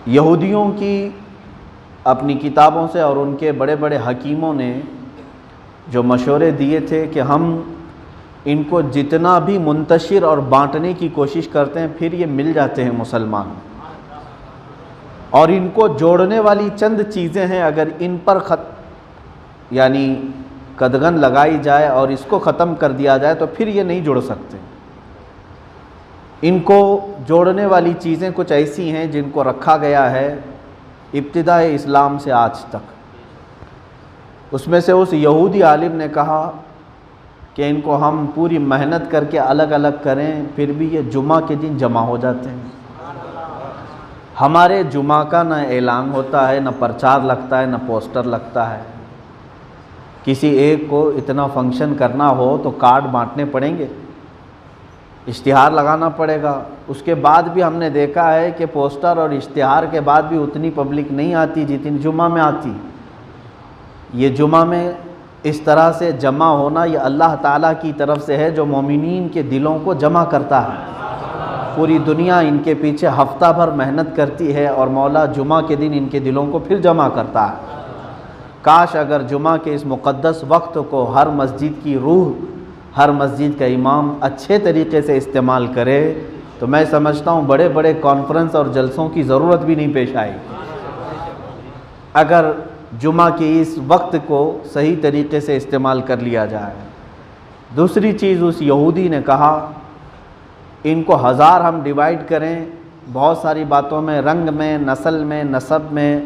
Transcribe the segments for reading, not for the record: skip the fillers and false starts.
یہودیوں کی اپنی کتابوں سے اور ان کے بڑے بڑے حکیموں نے جو مشورے دیے تھے کہ ہم ان کو جتنا بھی منتشر اور بانٹنے کی کوشش کرتے ہیں پھر یہ مل جاتے ہیں مسلمان، اور ان کو جوڑنے والی چند چیزیں ہیں، اگر ان پر یعنی قدغن لگائی جائے اور اس کو ختم کر دیا جائے تو پھر یہ نہیں جڑ سکتے۔ ان کو جوڑنے والی چیزیں کچھ ایسی ہیں جن کو رکھا گیا ہے ابتدائے اسلام سے آج تک۔ اس میں سے اس یہودی عالم نے کہا کہ ان کو ہم پوری محنت کر کے الگ الگ کریں پھر بھی یہ جمعہ کے دن جمع ہو جاتے ہیں۔ ہمارے جمعہ کا نہ اعلان ہوتا ہے، نہ پرچار لگتا ہے، نہ پوسٹر لگتا ہے۔ کسی ایک کو اتنا فنکشن کرنا ہو تو کارڈ بانٹنے پڑیں گے، اشتہار لگانا پڑے گا۔ اس کے بعد بھی ہم نے دیکھا ہے کہ پوسٹر اور اشتہار کے بعد بھی اتنی پبلک نہیں آتی جتنی جمعہ میں آتی۔ یہ جمعہ میں اس طرح سے جمع ہونا یہ اللہ تعالیٰ کی طرف سے ہے جو مومنین کے دلوں کو جمع کرتا ہے۔ پوری دنیا ان کے پیچھے ہفتہ بھر محنت کرتی ہے اور مولا جمعہ کے دن ان کے دلوں کو پھر جمع کرتا ہے۔ کاش اگر جمعہ کے اس مقدس وقت کو ہر مسجد کی روح، ہر مسجد کا امام اچھے طریقے سے استعمال کرے تو میں سمجھتا ہوں بڑے بڑے کانفرنس اور جلسوں کی ضرورت بھی نہیں پیش آئے گی۔ اگر جمعہ کے اس وقت کو صحیح طریقے سے استعمال کر لیا جائے۔ دوسری چیز اس یہودی نے کہا ان کو ہزار ہم ڈیوائیڈ کریں بہت ساری باتوں میں، رنگ میں، نسل میں، نسب میں،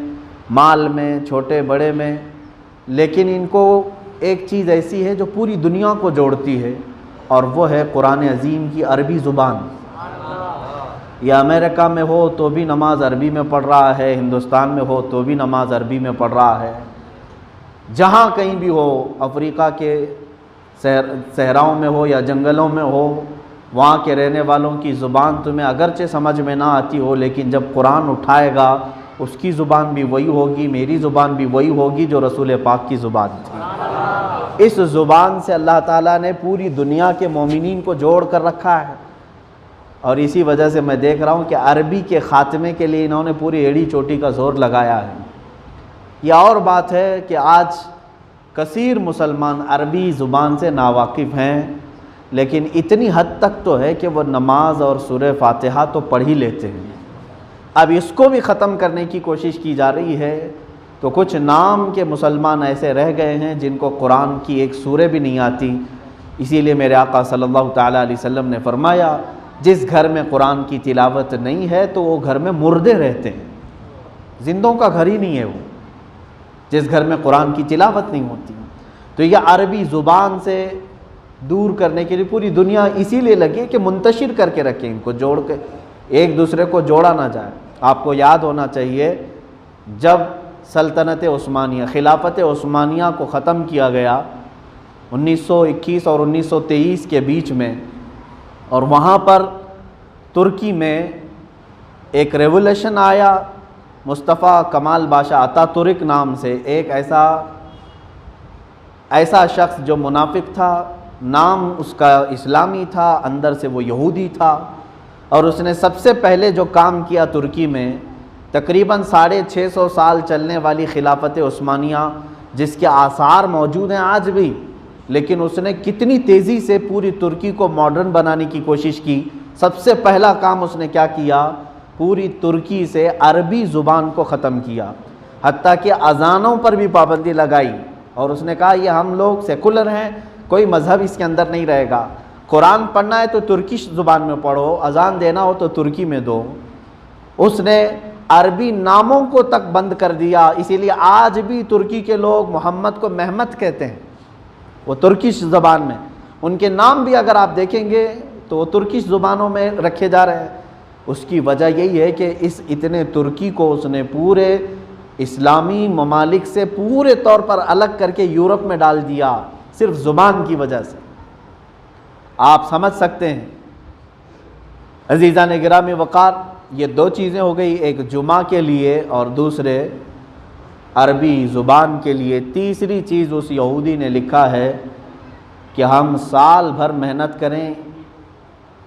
مال میں، چھوٹے بڑے میں، لیکن ان کو ایک چیز ایسی ہے جو پوری دنیا کو جوڑتی ہے اور وہ ہے قرآن عظیم کی عربی زبان۔ یہ امریکہ میں ہو تو بھی نماز عربی میں پڑھ رہا ہے، ہندوستان میں ہو تو بھی نماز عربی میں پڑھ رہا ہے، جہاں کہیں بھی ہو، افریقہ کے صحراؤں میں ہو یا جنگلوں میں ہو، وہاں کے رہنے والوں کی زبان تمہیں اگرچہ سمجھ میں نہ آتی ہو لیکن جب قرآن اٹھائے گا اس کی زبان بھی وہی ہوگی، میری زبان بھی وہی ہوگی جو رسول پاک کی زبان تھی۔ اس زبان سے اللہ تعالیٰ نے پوری دنیا کے مومنین کو جوڑ کر رکھا ہے، اور اسی وجہ سے میں دیکھ رہا ہوں کہ عربی کے خاتمے کے لیے انہوں نے پوری ایڑی چوٹی کا زور لگایا ہے۔ یہ اور بات ہے کہ آج کثیر مسلمان عربی زبان سے ناواقف ہیں، لیکن اتنی حد تک تو ہے کہ وہ نماز اور سورہ فاتحہ تو پڑھ ہی لیتے ہیں۔ اب اس کو بھی ختم کرنے کی کوشش کی جا رہی ہے تو کچھ نام کے مسلمان ایسے رہ گئے ہیں جن کو قرآن کی ایک سورہ بھی نہیں آتی۔ اسی لیے میرے آقا صلی اللہ تعالیٰ علیہ وسلم نے فرمایا جس گھر میں قرآن کی تلاوت نہیں ہے تو وہ گھر میں مردے رہتے ہیں، زندوں کا گھر ہی نہیں ہے وہ، جس گھر میں قرآن کی تلاوت نہیں ہوتی۔ تو یہ عربی زبان سے دور کرنے کے لیے پوری دنیا اسی لیے لگی کہ منتشر کر کے رکھیں، ان کو جوڑ کے ایک دوسرے کو جوڑا نہ جائے۔ آپ کو یاد ہونا چاہیے جب سلطنت عثمانیہ، خلافت عثمانیہ کو ختم کیا گیا 1921 اور 1923 کے بیچ میں، اور وہاں پر ترکی میں ایک ریولیوشن آیا، مصطفیٰ کمال باشا اتا ترک نام سے ایک ایسا شخص جو منافق تھا، نام اس کا اسلامی تھا، اندر سے وہ یہودی تھا، اور اس نے سب سے پہلے جو کام کیا ترکی میں تقریباً 650 سال چلنے والی خلافت عثمانیہ جس کے آثار موجود ہیں آج بھی، لیکن اس نے کتنی تیزی سے پوری ترکی کو ماڈرن بنانے کی کوشش کی۔ سب سے پہلا کام اس نے کیا کیا؟ پوری ترکی سے عربی زبان کو ختم کیا، حتیٰ کہ اذانوں پر بھی پابندی لگائی، اور اس نے کہا یہ ہم لوگ سیکولر ہیں، کوئی مذہب اس کے اندر نہیں رہے گا، قرآن پڑھنا ہے تو ترکش زبان میں پڑھو، اذان دینا ہو تو ترکی میں دو۔ اس نے عربی ناموں کو تک بند کر دیا، اسی لیے آج بھی ترکی کے لوگ محمد کو محمد کہتے ہیں، وہ ترکش زبان میں، ان کے نام بھی اگر آپ دیکھیں گے تو وہ ترکش زبانوں میں رکھے جا رہے ہیں۔ اس کی وجہ یہی ہے کہ اس اتنے ترکی کو اس نے پورے اسلامی ممالک سے پورے طور پر الگ کر کے یورپ میں ڈال دیا، صرف زبان کی وجہ سے۔ آپ سمجھ سکتے ہیں عزیزان گرامی وقار، یہ دو چیزیں ہو گئی، ایک جمعہ کے لیے اور دوسرے عربی زبان کے لیے۔ تیسری چیز اس یہودی نے لکھا ہے کہ ہم سال بھر محنت کریں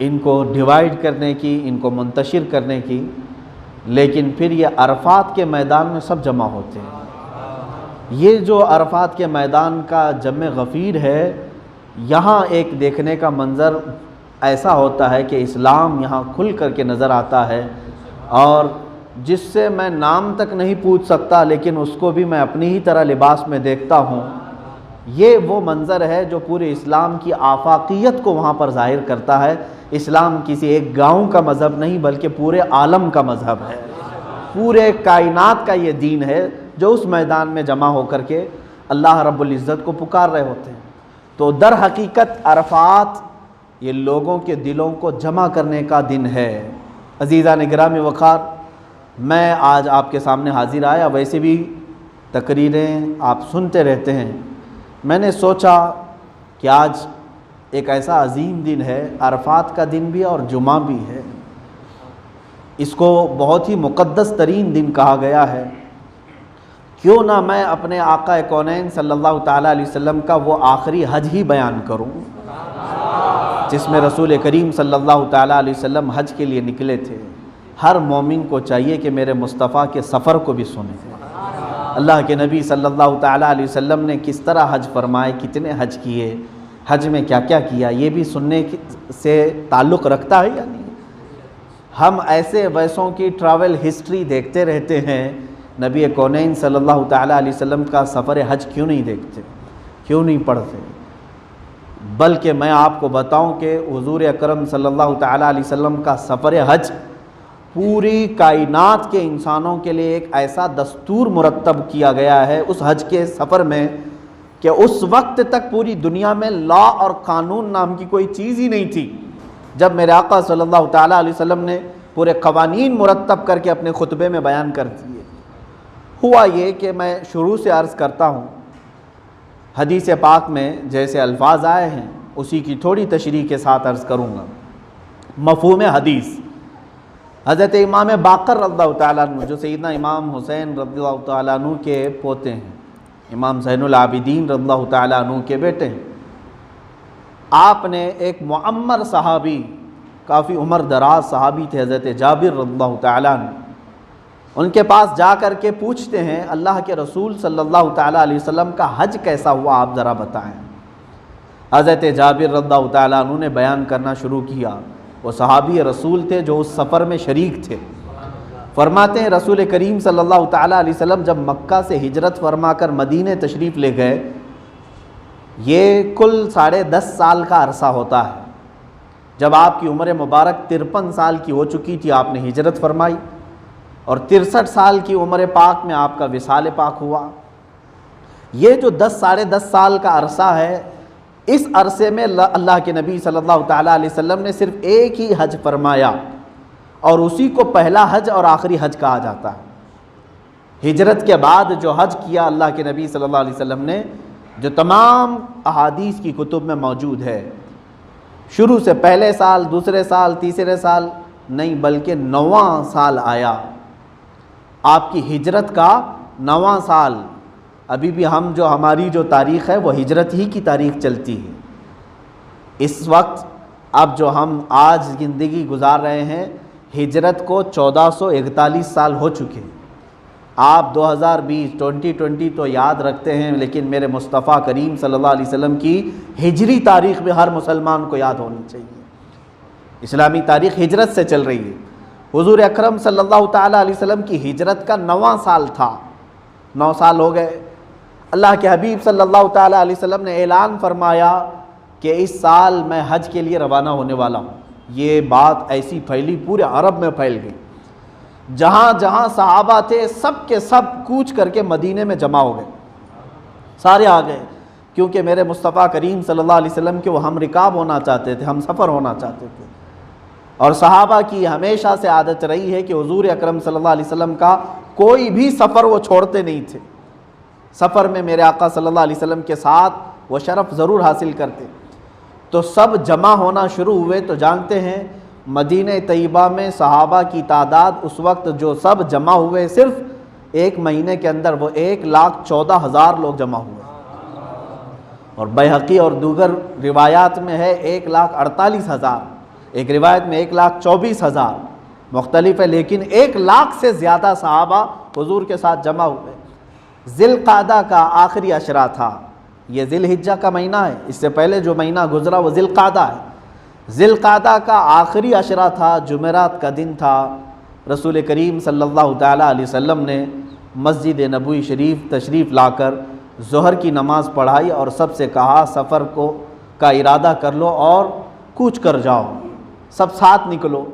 ان کو ڈیوائیڈ کرنے کی، ان کو منتشر کرنے کی، لیکن پھر یہ عرفات کے میدان میں سب جمع ہوتے ہیں۔ یہ جو عرفات کے میدان کا جمع غفیر ہے، یہاں ایک دیکھنے کا منظر ایسا ہوتا ہے کہ اسلام یہاں کھل کر کے نظر آتا ہے، اور جس سے میں نام تک نہیں پوچھ سکتا لیکن اس کو بھی میں اپنی ہی طرح لباس میں دیکھتا ہوں۔ یہ وہ منظر ہے جو پورے اسلام کی آفاقیت کو وہاں پر ظاہر کرتا ہے۔ اسلام کسی ایک گاؤں کا مذہب نہیں بلکہ پورے عالم کا مذہب ہے، پورے کائنات کا یہ دین ہے جو اس میدان میں جمع ہو کر کے اللہ رب العزت کو پکار رہے ہوتے ہیں۔ تو در حقیقت عرفات یہ لوگوں کے دلوں کو جمع کرنے کا دن ہے۔ عزیزان گرامی وقار، میں آج آپ کے سامنے حاضر آیا، ویسے بھی تقریریں آپ سنتے رہتے ہیں، میں نے سوچا کہ آج ایک ایسا عظیم دن ہے، عرفات کا دن بھی اور جمعہ بھی ہے، اس کو بہت ہی مقدس ترین دن کہا گیا ہے۔ کیوں نہ میں اپنے آقا کونین صلی اللہ تعالیٰ علیہ وسلم کا وہ آخری حج ہی بیان کروں جس میں رسول کریم صلی اللہ تعالیٰ علیہ وسلم حج کے لیے نکلے تھے۔ ہر مومن کو چاہیے کہ میرے مصطفیٰ کے سفر کو بھی سنیں، اللہ کے نبی صلی اللہ تعالیٰ علیہ وسلم نے کس طرح حج فرمائے، کتنے حج کیے، حج میں کیا کیا کیا، یہ بھی سننے سے تعلق رکھتا ہے یا نہیں؟ ہم ایسے ویسوں کی ٹریول ہسٹری دیکھتے رہتے ہیں، نبی کونین صلی اللہ تعالیٰ علیہ وسلم کا سفر حج کیوں نہیں دیکھتے، کیوں نہیں پڑھتے؟ بلکہ میں آپ کو بتاؤں کہ حضور اکرم صلی اللہ تعالیٰ علیہ وسلم کا سفر حج پوری کائنات کے انسانوں کے لیے ایک ایسا دستور مرتب کیا گیا ہے اس حج کے سفر میں کہ اس وقت تک پوری دنیا میں لا اور قانون نام کی کوئی چیز ہی نہیں تھی۔ جب میرے آقا صلی اللہ تعالیٰ علیہ وسلم نے پورے قوانین مرتب کر کے اپنے خطبے میں بیان کر دیے، ہوا یہ کہ میں شروع سے عرض کرتا ہوں، حدیث پاک میں جیسے الفاظ آئے ہیں اسی کی تھوڑی تشریح کے ساتھ عرض کروں گا۔ مفہوم حدیث، حضرت امام باقر رضی اللہ تعالیٰ عنہ جو سیدنا امام حسین رضی اللہ تعالیٰ عنہ کے پوتے ہیں، امام زین العابدین رضی اللہ تعالیٰ عنہ کے بیٹے ہیں، آپ نے ایک معمر صحابی، کافی عمر دراز صحابی تھے حضرت جابر رضی اللہ تعالیٰ عنہ، ان کے پاس جا کر کے پوچھتے ہیں اللہ کے رسول صلی اللہ تعالیٰ علیہ وسلم کا حج کیسا ہوا، آپ ذرا بتائیں۔ حضرت جابر رضی اللہ تعالیٰ عنہ نے بیان کرنا شروع کیا، وہ صحابی رسول تھے جو اس سفر میں شریک تھے۔ فرماتے ہیں رسول کریم صلی اللہ تعالیٰ علیہ وسلم جب مکہ سے ہجرت فرما کر مدینہ تشریف لے گئے، یہ کل 10.5 سال کا عرصہ ہوتا ہے۔ جب آپ کی عمر مبارک 53 سال کی ہو چکی تھی، آپ نے ہجرت فرمائی، اور 63 سال کی عمر پاک میں آپ کا وصال پاک ہوا۔ یہ جو 10-10.5 سال کا عرصہ ہے، اس عرصے میں اللہ کے نبی صلی اللہ تعالیٰ علیہ وسلم نے صرف ایک ہی حج فرمایا، اور اسی کو پہلا حج اور آخری حج کہا جاتا ہے۔ ہجرت کے بعد جو حج کیا اللہ کے نبی صلی اللہ علیہ وسلم نے، جو تمام احادیث کی کتب میں موجود ہے، شروع سے پہلے سال، دوسرے سال، تیسرے سال نہیں بلکہ 9واں سال آیا، آپ کی ہجرت کا 9واں سال۔ ابھی بھی ہماری جو تاریخ ہے وہ ہجرت ہی کی تاریخ چلتی ہے۔ اس وقت اب جو ہم آج زندگی گزار رہے ہیں، ہجرت کو 1441 سال ہو چکے۔ آپ 2020 تو یاد رکھتے ہیں، لیکن میرے مصطفیٰ کریم صلی اللہ علیہ وسلم کی ہجری تاریخ بھی ہر مسلمان کو یاد ہونی چاہیے۔ اسلامی تاریخ ہجرت سے چل رہی ہے۔ حضور اکرم صلی اللہ تعالیٰ علیہ وسلم کی ہجرت کا 9واں سال تھا، 9 سال ہو گئے۔ اللہ کے حبیب صلی اللہ تعالیٰ علیہ وسلم نے اعلان فرمایا کہ اس سال میں حج کے لیے روانہ ہونے والا ہوں۔ یہ بات ایسی پھیلی، پورے عرب میں پھیل گئی، جہاں جہاں صحابہ تھے سب کے سب کوچ کر کے مدینے میں جمع ہو گئے، سارے آ گئے، کیونکہ میرے مصطفیٰ کریم صلی اللہ علیہ وسلم کے وہ ہم رکاب ہونا چاہتے تھے، ہم سفر ہونا چاہتے تھے۔ اور صحابہ کی ہمیشہ سے عادت رہی ہے کہ حضور اکرم صلی اللہ علیہ وسلم کا کوئی بھی سفر وہ چھوڑتے نہیں تھے، سفر میں میرے آقا صلی اللہ علیہ وسلم کے ساتھ وہ شرف ضرور حاصل کرتے۔ تو سب جمع ہونا شروع ہوئے، تو جانتے ہیں مدینہ طیبہ میں صحابہ کی تعداد اس وقت جو سب جمع ہوئے، صرف 1 مہینے کے اندر وہ 1,14,000 لوگ جمع ہوئے، اور بیہقی اور دیگر روایات میں ہے 1,48,000، ایک روایت میں 1,24,000۔ مختلف ہے، لیکن 1,00,000 سے زیادہ صحابہ حضور کے ساتھ جمع ہوئے۔ ذی القعدہ کا آخری عشرہ تھا، یہ ذی الحجہ کا مہینہ ہے، اس سے پہلے جو مہینہ گزرا وہ ذی القعدہ ہے۔ ذی القعدہ کا آخری عشرہ تھا، جمعرات کا دن تھا۔ رسول کریم صلی اللہ تعالیٰ علیہ وسلم نے مسجد نبوی شریف تشریف لا کر ظہر کی نماز پڑھائی اور سب سے کہا سفر کا ارادہ کر لو اور کوچ کر جاؤ، سب ساتھ نکلو۔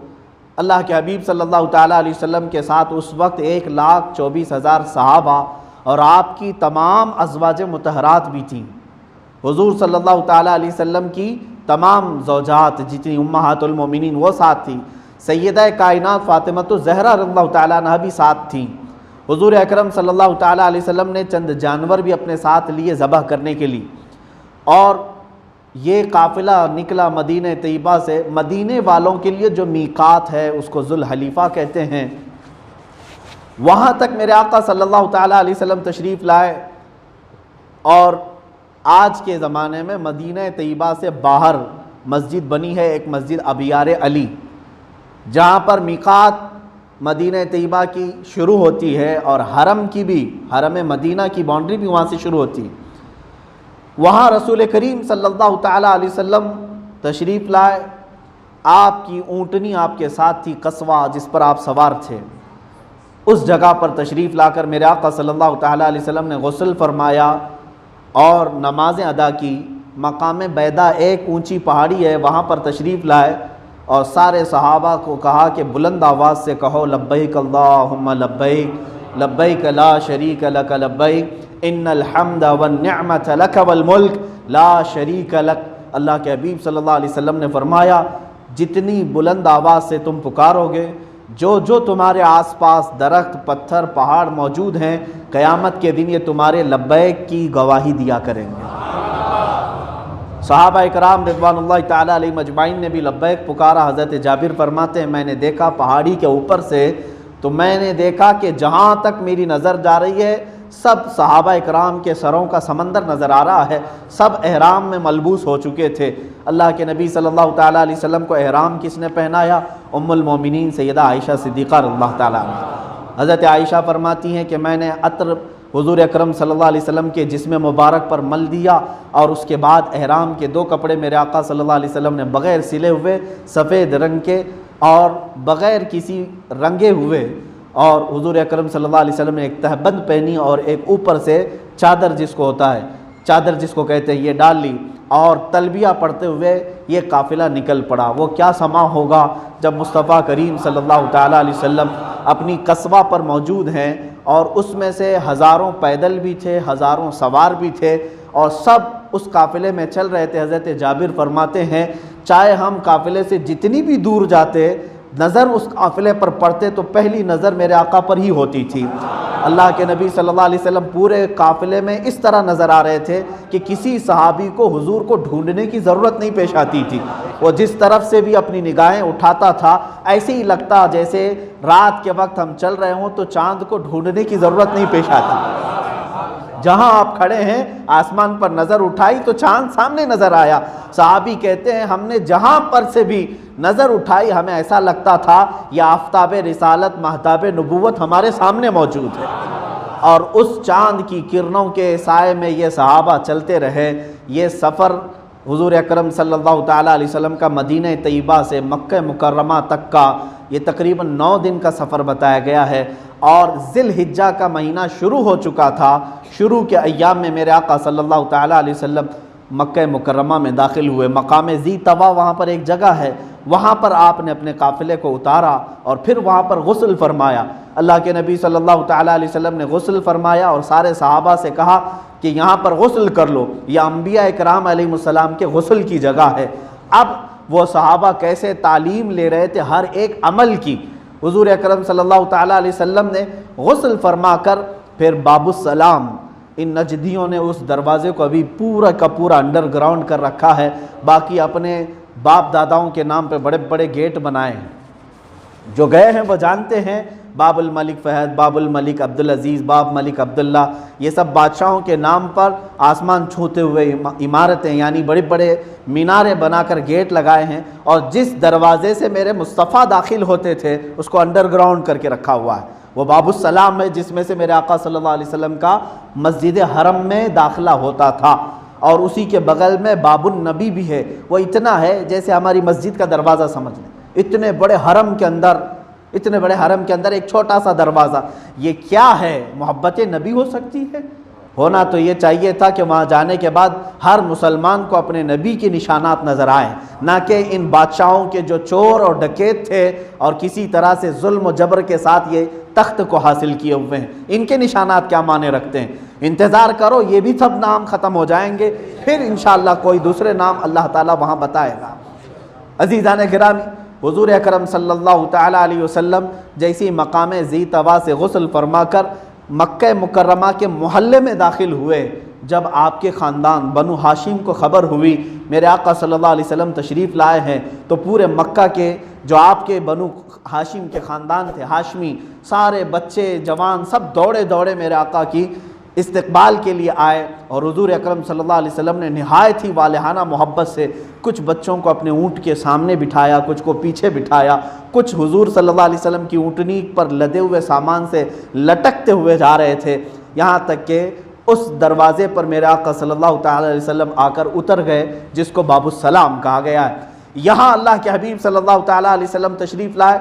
اللہ کے حبیب صلی اللہ تعالیٰ علیہ وسلم کے ساتھ اس وقت 1,24,000 صحابہ اور آپ کی تمام ازواج مطہرات بھی تھیں۔ حضور صلی اللہ تعالیٰ علیہ وسلم کی تمام زوجات جتنی امہات المومنین وہ ساتھ تھیں، سیدہ کائنات فاطمہ الزہرا رضی اللہ تعالیٰ عنہا بھی ساتھ تھیں۔ حضور اکرم صلی اللہ تعالیٰ علیہ وسلم نے چند جانور بھی اپنے ساتھ لیے ذبح کرنے کے لیے، اور یہ قافلہ نکلا مدینہ طیبہ سے۔ مدینے والوں کے لیے جو میقات ہے اس کو ذوالحلیفہ کہتے ہیں، وہاں تک میرے آقا صلی اللہ تعالیٰ علیہ وسلم تشریف لائے، اور آج کے زمانے میں مدینہ طیبہ سے باہر مسجد بنی ہے، ایک مسجد ابیار علی، جہاں پر میقات مدینہ طیبہ کی شروع ہوتی ہے اور حرم کی بھی، حرم مدینہ کی باؤنڈری بھی وہاں سے شروع ہوتی ہے۔ وہاں رسول کریم صلی اللہ تعالیٰ علیہ وسلم تشریف لائے، آپ کی اونٹنی آپ کے ساتھ تھی، قصوہ جس پر آپ سوار تھے، اس جگہ پر تشریف لا کر میرے آقا صلی اللہ تعالیٰ علیہ وسلم نے غسل فرمایا اور نمازیں ادا کی۔ مقام بیدا ایک اونچی پہاڑی ہے، وہاں پر تشریف لائے اور سارے صحابہ کو کہا کہ بلند آواز سے کہو لبیک اللہم لبیک لبیک لا شریک لک لبیک ان الحمد والنعمت لک والملک لا شریک لک۔ اللہ کے حبیب صلی اللہ علیہ وسلم نے فرمایا جتنی بلند آواز سے تم پکارو گے، جو تمہارے آس پاس درخت پتھر پہاڑ موجود ہیں، قیامت کے دن یہ تمہارے لبیک کی گواہی دیا کریں گے۔ صحابہ اکرام رضوان اللہ تعالیٰ علیہ مجمعین نے بھی لبیک پکارا۔ حضرت جابر فرماتے ہیں میں نے دیکھا پہاڑی کے اوپر سے، تو میں نے دیکھا کہ جہاں تک میری نظر جا رہی ہے سب صحابہ اکرام کے سروں کا سمندر نظر آ رہا ہے، سب احرام میں ملبوس ہو چکے تھے۔ اللہ کے نبی صلی اللہ تعالیٰ علیہ وسلم کو احرام کس نے پہنایا؟ ام المومنین سیدہ عائشہ صدیقہ رضی اللہ تعالیٰ عنہا۔ حضرت عائشہ فرماتی ہیں کہ میں نے عطر حضور اکرم صلی اللہ علیہ وسلم کے جسم مبارک پر مل دیا، اور اس کے بعد احرام کے 2 کپڑے میرے آقا صلی اللہ علیہ وسلم نے بغیر سلے ہوئے سفید رنگ کے اور بغیر کسی رنگے ہوئے، اور حضور اکرم صلی اللہ علیہ وسلم نے ایک تہبند پہنی اور ایک اوپر سے چادر جس کو ہوتا ہے، چادر جس کو کہتے ہیں، یہ ڈال لی، اور تلبیہ پڑھتے ہوئے یہ قافلہ نکل پڑا۔ وہ کیا سما ہوگا جب مصطفیٰ کریم صلی اللہ تعالیٰ علیہ وسلم اپنی قصبہ پر موجود ہیں، اور اس میں سے ہزاروں پیدل بھی تھے، ہزاروں سوار بھی تھے، اور سب اس قافلے میں چل رہے تھے۔ حضرت جابر فرماتے ہیں چاہے ہم قافلے سے جتنی بھی دور جاتے، نظر اس قافلے پر پڑتے تو پہلی نظر میرے آقا پر ہی ہوتی تھی۔ اللہ کے نبی صلی اللہ علیہ وسلم پورے قافلے میں اس طرح نظر آ رہے تھے کہ کسی صحابی کو حضور کو ڈھونڈنے کی ضرورت نہیں پیش آتی تھی۔ وہ جس طرف سے بھی اپنی نگاہیں اٹھاتا تھا ایسے ہی لگتا جیسے رات کے وقت ہم چل رہے ہوں تو چاند کو ڈھونڈنے کی ضرورت نہیں پیش آتی۔ جہاں آپ کھڑے ہیں آسمان پر نظر اٹھائی تو چاند سامنے نظر آیا۔ صحابی کہتے ہیں ہم نے جہاں پر سے بھی نظر اٹھائی ہمیں ایسا لگتا تھا یہ آفتاب رسالت مہتاب نبوت ہمارے سامنے موجود ہے۔ اور اس چاند کی کرنوں کے سائے میں یہ صحابہ چلتے رہے۔ یہ سفر حضور اکرم صلی اللہ تعالیٰ علیہ وسلم کا مدینہ طیبہ سے مکہ مکرمہ تک کا یہ تقریباً 9 دن کا سفر بتایا گیا ہے، اور ذی الحجہ کا مہینہ شروع ہو چکا تھا۔ شروع کے ایام میں میرے آقا صلی اللہ تعالیٰ علیہ وسلم مکہ مکرمہ میں داخل ہوئے۔ مقام ذی طوا وہاں پر ایک جگہ ہے، وہاں پر آپ نے اپنے قافلے کو اتارا اور پھر وہاں پر غسل فرمایا۔ اللہ کے نبی صلی اللہ تعالیٰ علیہ وسلم نے غسل فرمایا اور سارے صحابہ سے کہا کہ یہاں پر غسل کر لو، یہ انبیاء اکرام علیہ السلام کے غسل کی جگہ ہے۔ اب وہ صحابہ کیسے تعلیم لے رہے تھے ہر ایک عمل کی۔ حضور اکرم صلی اللہ تعالیٰ علیہ وسلم نے غسل فرما کر پھر باب السلام، ان نجدیوں نے اس دروازے کو ابھی پورا کا پورا انڈر گراؤنڈ کر رکھا ہے، باقی اپنے باپ داداؤں کے نام پہ بڑے بڑے گیٹ بنائے ہیں۔ جو گئے ہیں وہ جانتے ہیں باب الملک فہد، باب الملک عبدالعزیز، باب ملک عبداللہ، یہ سب بادشاہوں کے نام پر آسمان چھوتے ہوئے عمارتیں، یعنی بڑے بڑے میناریں بنا کر گیٹ لگائے ہیں، اور جس دروازے سے میرے مصطفیٰ داخل ہوتے تھے اس کو انڈر گراؤنڈ کر کے رکھا ہوا ہے، وہ باب السلام ہے جس میں سے میرے آقا صلی اللہ علیہ وسلم کا مسجد حرم میں داخلہ ہوتا تھا، اور اسی کے بغل میں باب النبی بھی ہے، وہ اتنا ہے جیسے ہماری مسجد کا دروازہ سمجھ لیں، اتنے بڑے حرم کے اندر ایک چھوٹا سا دروازہ، یہ کیا ہے؟ محبت نبی ہو سکتی ہے؟ ہونا تو یہ چاہیے تھا کہ وہاں جانے کے بعد ہر مسلمان کو اپنے نبی کے نشانات نظر آئیں، نہ کہ ان بادشاہوں کے جو چور اور ڈکیت تھے اور کسی طرح سے ظلم و جبر کے ساتھ یہ تخت کو حاصل کیے ہوئے ہیں، ان کے نشانات کیا معنی رکھتے ہیں؟ انتظار کرو، یہ بھی سب نام ختم ہو جائیں گے، پھر انشاءاللہ کوئی دوسرے نام اللہ تعالیٰ وہاں بتائے گا۔ عزیزان گرامی، حضور اکرم صلی اللہ تعالیٰ علیہ وسلم جیسی مقام ذی طوا سے غسل فرما کر مکہ مکرمہ کے محلے میں داخل ہوئے، جب آپ کے خاندان بنو ہاشم کو خبر ہوئی میرے آقا صلی اللہ علیہ وسلم تشریف لائے ہیں، تو پورے مکہ کے جو آپ کے بنو ہاشم کے خاندان تھے، ہاشمی، سارے بچے جوان سب دوڑے دوڑے میرے آقا کی استقبال کے لیے آئے، اور حضور اکرم صلی اللہ علیہ وسلم نے نہایت ہی والہانہ محبت سے کچھ بچوں کو اپنے اونٹ کے سامنے بٹھایا، کچھ کو پیچھے بٹھایا، کچھ حضور صلی اللہ علیہ وسلم کی اونٹنی پر لدے ہوئے سامان سے لٹکتے ہوئے جا رہے تھے، یہاں تک کہ اس دروازے پر میرے آقا صلی اللہ تعالیٰ علیہ وسلم آ کر اتر گئے، جس کو باب السلام کہا گیا ہے۔ یہاں اللہ کے حبیب صلی اللہ تعالیٰ علیہ وسلم تشریف لائے،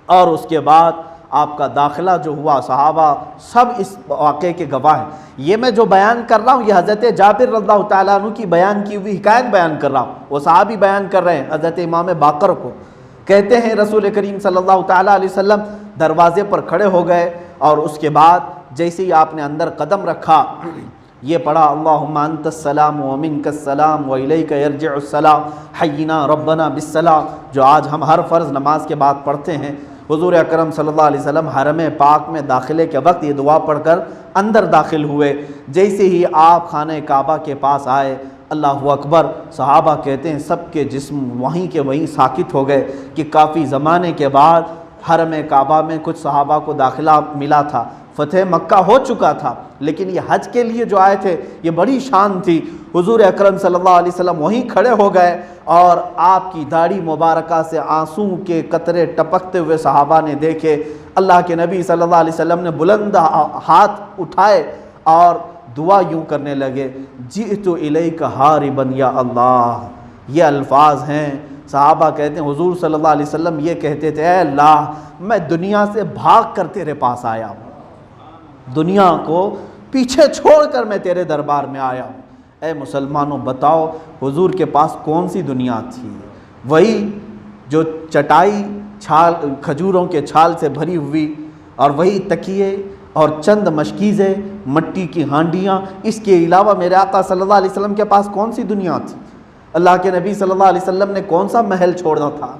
اور اس کے بعد آپ کا داخلہ جو ہوا، صحابہ سب اس واقعے کے گواہ ہیں۔ یہ میں جو بیان کر رہا ہوں یہ حضرت جابر رضی اللہ تعالیٰ عنہ کی بیان کی ہوئی حکایت بیان کر رہا ہوں، وہ صحابی بیان کر رہے ہیں حضرت امام باقر کو، کہتے ہیں رسول کریم صلی اللہ تعالیٰ علیہ وسلم دروازے پر کھڑے ہو گئے، اور اس کے بعد جیسے ہی آپ نے اندر قدم رکھا یہ پڑھا، اللہم انت السلام ومنک السلام والیک یرجع السلام حینا ربنا بالسلام، جو آج ہم ہر فرض نماز کے بعد پڑھتے ہیں۔ حضور اکرم صلی اللہ علیہ وسلم حرم پاک میں داخلے کے وقت یہ دعا پڑھ کر اندر داخل ہوئے، جیسے ہی آپ خانہ کعبہ کے پاس آئے، اللہ اکبر، صحابہ کہتے ہیں سب کے جسم وہیں کے وہیں ساکت ہو گئے کہ کافی زمانے کے بعد حرم کعبہ میں کچھ صحابہ کو داخلہ ملا تھا، فتح مکہ ہو چکا تھا، لیکن یہ حج کے لیے جو آئے تھے یہ بڑی شان تھی۔ حضور اکرم صلی اللہ علیہ وسلم وہیں کھڑے ہو گئے، اور آپ کی داڑھی مبارکہ سے آنسو کے قطرے ٹپکتے ہوئے صحابہ نے دیکھے۔ اللہ کے نبی صلی اللہ علیہ وسلم نے بلند ہاتھ اٹھائے اور دعا یوں کرنے لگے، جئت الیک حاربا یا اللہ، یہ الفاظ ہیں۔ صحابہ کہتے ہیں حضور صلی اللہ علیہ وسلم یہ کہتے تھے، اے اللہ میں دنیا سے بھاگ کر تیرے پاس آیا ہوں، دنیا کو پیچھے چھوڑ کر میں تیرے دربار میں آیا ہوں۔ اے مسلمانوں بتاؤ حضور کے پاس کون سی دنیا تھی؟ وہی جو چٹائی چھال کھجوروں کے چھال سے بھری ہوئی، اور وہی تکیے اور چند مشکیزیں، مٹی کی ہانڈیاں، اس کے علاوہ میرے آقا صلی اللہ علیہ وسلم کے پاس کون سی دنیا تھی؟ اللہ کے نبی صلی اللہ علیہ وسلم نے کون سا محل چھوڑا تھا؟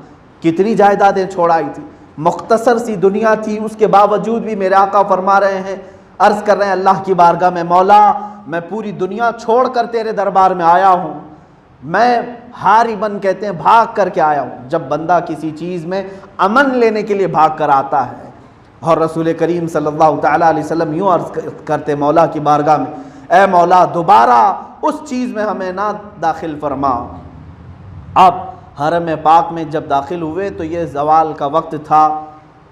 کتنی جائیدادیں چھوڑائی تھی؟ مختصر سی دنیا تھی، اس کے باوجود بھی میرے آقا فرما رہے ہیں، عرض کر رہے ہیں اللہ کی بارگاہ میں، مولا میں پوری دنیا چھوڑ کر تیرے دربار میں آیا ہوں، میں ہاربن کہتے ہیں بھاگ کر کے آیا ہوں۔ جب بندہ کسی چیز میں امن لینے کے لیے بھاگ کر آتا ہے، اور رسول کریم صلی اللہ تعالیٰ علیہ وسلم یوں عرض کرتے مولا کی بارگاہ میں، اے مولا دوبارہ اس چیز میں ہمیں نہ داخل فرما۔ اب حرم پاک میں جب داخل ہوئے تو یہ زوال کا وقت تھا،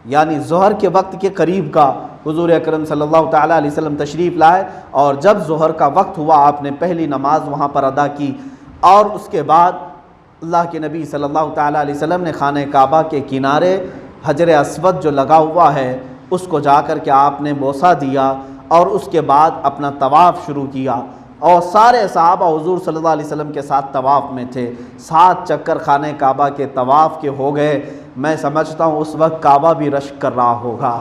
یعنی ظہر کے وقت کے قریب کا۔ حضور اکرم صلی اللہ تعالیٰ علیہ وسلم تشریف لائے، اور جب ظہر کا وقت ہوا آپ نے پہلی نماز وہاں پر ادا کی، اور اس کے بعد اللہ کے نبی صلی اللہ تعالیٰ علیہ وسلم نے خانہ کعبہ کے کنارے حجر اسود جو لگا ہوا ہے اس کو جا کر کے آپ نے بوسہ دیا، اور اس کے بعد اپنا طواف شروع کیا، اور سارے صحابہ حضور صلی اللہ علیہ وسلم کے ساتھ طواف میں تھے۔ 7 چکر خانہ کعبہ کے طواف کے ہو گئے۔ میں سمجھتا ہوں اس وقت کعبہ بھی رشک کر رہا ہوگا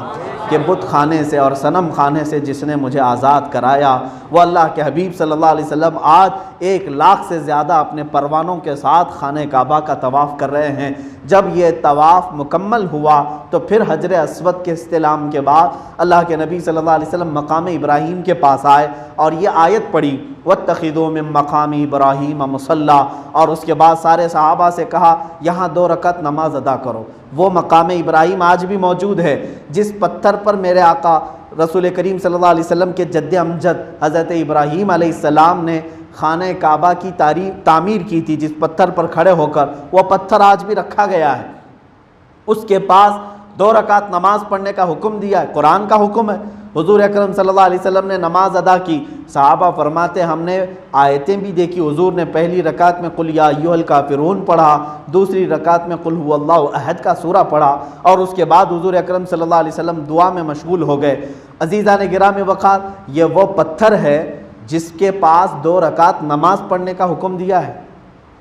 کہ بت خانے سے اور صنم خانے سے جس نے مجھے آزاد کرایا، وہ اللہ کے حبیب صلی اللہ علیہ وسلم آج 1 لاکھ سے زیادہ اپنے پروانوں کے ساتھ خانہ کعبہ کا طواف کر رہے ہیں۔ جب یہ طواف مکمل ہوا تو پھر حجر اسود کے استلام کے بعد اللہ کے نبی صلی اللہ علیہ وسلم مقام ابراہیم کے پاس آئے اور یہ آیت پڑھی، وَاتَّخِذُوا مِن مَّقَامِ إِبْرَاهِيمَ مُصَلًّى، اور اس کے بعد سارے صحابہ سے کہا یہاں 2 رکعت نماز ادا کرو۔ کرو۔ وہ مقام ابراہیم آج بھی موجود ہے جس پتھر پر میرے آقا رسول کریم صلی اللہ علیہ وسلم کے جد امجد حضرت ابراہیم علیہ السلام نے خانہ کعبہ کی تعمیر کی تھی، جس پتھر پر کھڑے ہو کر، وہ پتھر آج بھی رکھا گیا ہے۔ اس کے پاس 2 رکعت نماز پڑھنے کا حکم دیا ہے، قرآن کا حکم ہے۔ حضور اکرم صلی اللہ علیہ وسلم نے نماز ادا کی، صحابہ فرماتے ہم نے آیتیں بھی دیکھی، حضور نے پہلی رکعت میں قل یا ایھا الکافرون پڑھا، دوسری رکعت میں قل ھو اللہ احد کا سورہ پڑھا، اور اس کے بعد حضور اکرم صلی اللہ علیہ وسلم دعا میں مشغول ہو گئے۔ عزیزان گرامی وقار، یہ وہ پتھر ہے جس کے پاس 2 رکعت نماز پڑھنے کا حکم دیا ہے۔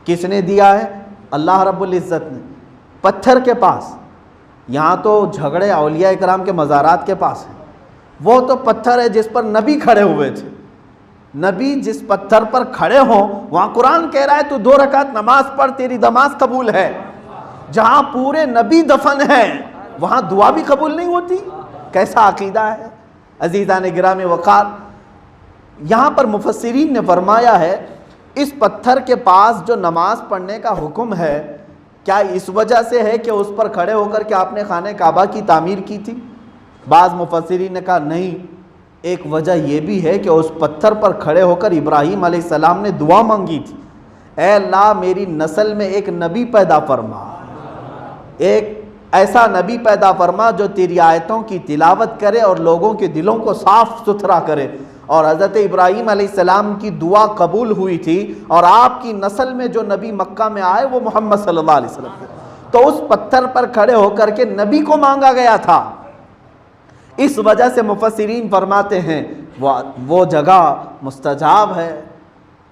کس نے دیا ہے؟ اللہ رب العزت نے۔ پتھر کے پاس، یہاں تو جھگڑے اولیاء کرام کے مزارات کے پاس ہیں، وہ تو پتھر ہے جس پر نبی کھڑے ہوئے تھے۔ نبی جس پتھر پر کھڑے ہوں، وہاں قرآن کہہ رہا ہے تو 2 رکعت نماز پڑھ، تیری نماز قبول ہے۔ جہاں پورے نبی دفن ہیں وہاں دعا بھی قبول نہیں ہوتی؟ کیسا عقیدہ ہے عزیزان گرامی وقار۔ یہاں پر مفسرین نے فرمایا ہے اس پتھر کے پاس جو نماز پڑھنے کا حکم ہے، کیا اس وجہ سے ہے کہ اس پر کھڑے ہو کر کے آپ نے خانہ کعبہ کی تعمیر کی تھی؟ بعض مفسرین نے کہا نہیں، ایک وجہ یہ بھی ہے کہ اس پتھر پر کھڑے ہو کر ابراہیم علیہ السلام نے دعا مانگی تھی، اے اللہ میری نسل میں ایک نبی پیدا فرما، ایک ایسا نبی پیدا فرما جو تیری آیتوں کی تلاوت کرے اور لوگوں کے دلوں کو صاف ستھرا کرے۔ اور حضرت ابراہیم علیہ السلام کی دعا قبول ہوئی تھی، اور آپ کی نسل میں جو نبی مکہ میں آئے وہ محمد صلی اللہ علیہ وسلم تھے، تو اس پتھر پر کھڑے ہو کر کے نبی کو مانگا گیا تھا۔ اس وجہ سے مفسرین فرماتے ہیں وہ جگہ مستجاب ہے۔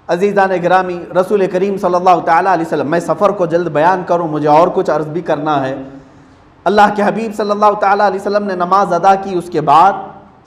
عزیزان گرامی، رسول کریم صلی اللہ تعالیٰ علیہ وسلم، میں سفر کو جلد بیان کروں، مجھے اور کچھ عرض بھی کرنا ہے۔ اللہ کے حبیب صلی اللہ تعالیٰ علیہ وسلم نے نماز ادا کی، اس کے بعد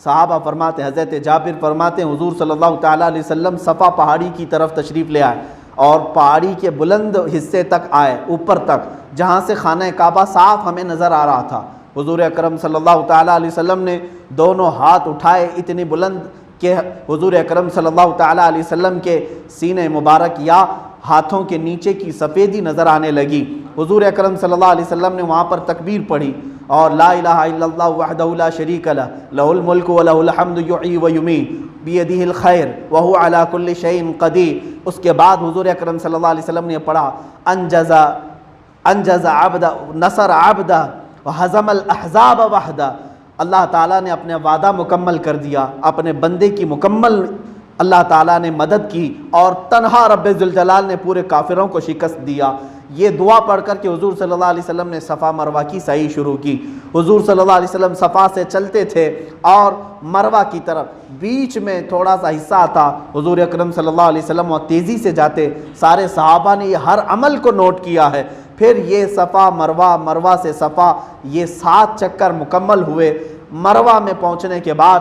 صحابہ فرماتے ہیں، حضرت جابر فرماتے ہیں حضور صلی اللہ تعالیٰ علیہ وسلم صفا پہاڑی کی طرف تشریف لے آئے، اور پہاڑی کے بلند حصے تک آئے، اوپر تک، جہاں سے خانہ کعبہ صاف ہمیں نظر آ رہا تھا۔ حضور اکرم صلی اللہ تعالیٰ علیہ وسلم نے دونوں ہاتھ اٹھائے اتنی بلند کہ حضور اکرم صلی اللہ تعالیٰ علیہ وسلم کے سینے مبارک یا ہاتھوں کے نیچے کی سفیدی نظر آنے لگی۔ حضور اکرم صلی اللہ علیہ وسلم نے وہاں پر تکبیر پڑھی اور لا الہ الا اللہ وحدہ لا شریک لہ لہ الملک و لہ الحمد یحیی و یمیت بیدہ الخیر وہو علی کل شیء قدیر۔ اس کے بعد حضور اکرم صلی اللہ علیہ وسلم نے پڑھا انجز عبدہ نصر عبدہ وحزم الاحزاب وحدہ۔ اللہ تعالیٰ نے اپنے وعدہ مکمل کر دیا، اپنے بندے کی مکمل اللہ تعالیٰ نے مدد کی، اور تنہا رب ذوالجلال نے پورے کافروں کو شکست دیا۔ یہ دعا پڑھ کر کے حضور صلی اللہ علیہ وسلم نے صفا مروہ کی سعی شروع کی۔ حضور صلی اللہ علیہ وسلم صفا سے چلتے تھے اور مروہ کی طرف، بیچ میں تھوڑا سا حصہ تھا، حضور اکرم صلی اللہ علیہ وسلم وہ تیزی سے جاتے۔ سارے صحابہ نے یہ ہر عمل کو نوٹ کیا ہے۔ پھر یہ صفا مروہ، مروہ سے صفا، یہ 7 چکر مکمل ہوئے۔ مروہ میں پہنچنے کے بعد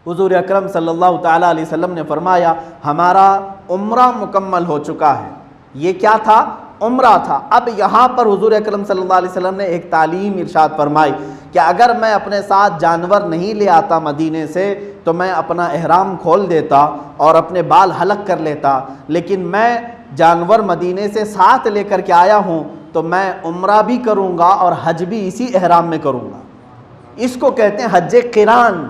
حضور اکرم صلی اللہ تعالیٰ علیہ وسلم نے فرمایا ہمارا عمرہ مکمل ہو چکا ہے۔ یہ کیا تھا؟ عمرہ تھا۔ اب یہاں پر حضور اکرم صلی اللہ علیہ وسلم نے ایک تعلیم ارشاد فرمائی کہ اگر میں اپنے ساتھ جانور نہیں لے آتا مدینے سے تو میں اپنا احرام کھول دیتا اور اپنے بال حلق کر لیتا، لیکن میں جانور مدینے سے ساتھ لے کر کے آیا ہوں تو میں عمرہ بھی کروں گا اور حج بھی اسی احرام میں کروں گا۔ اس کو کہتے ہیں حج قران۔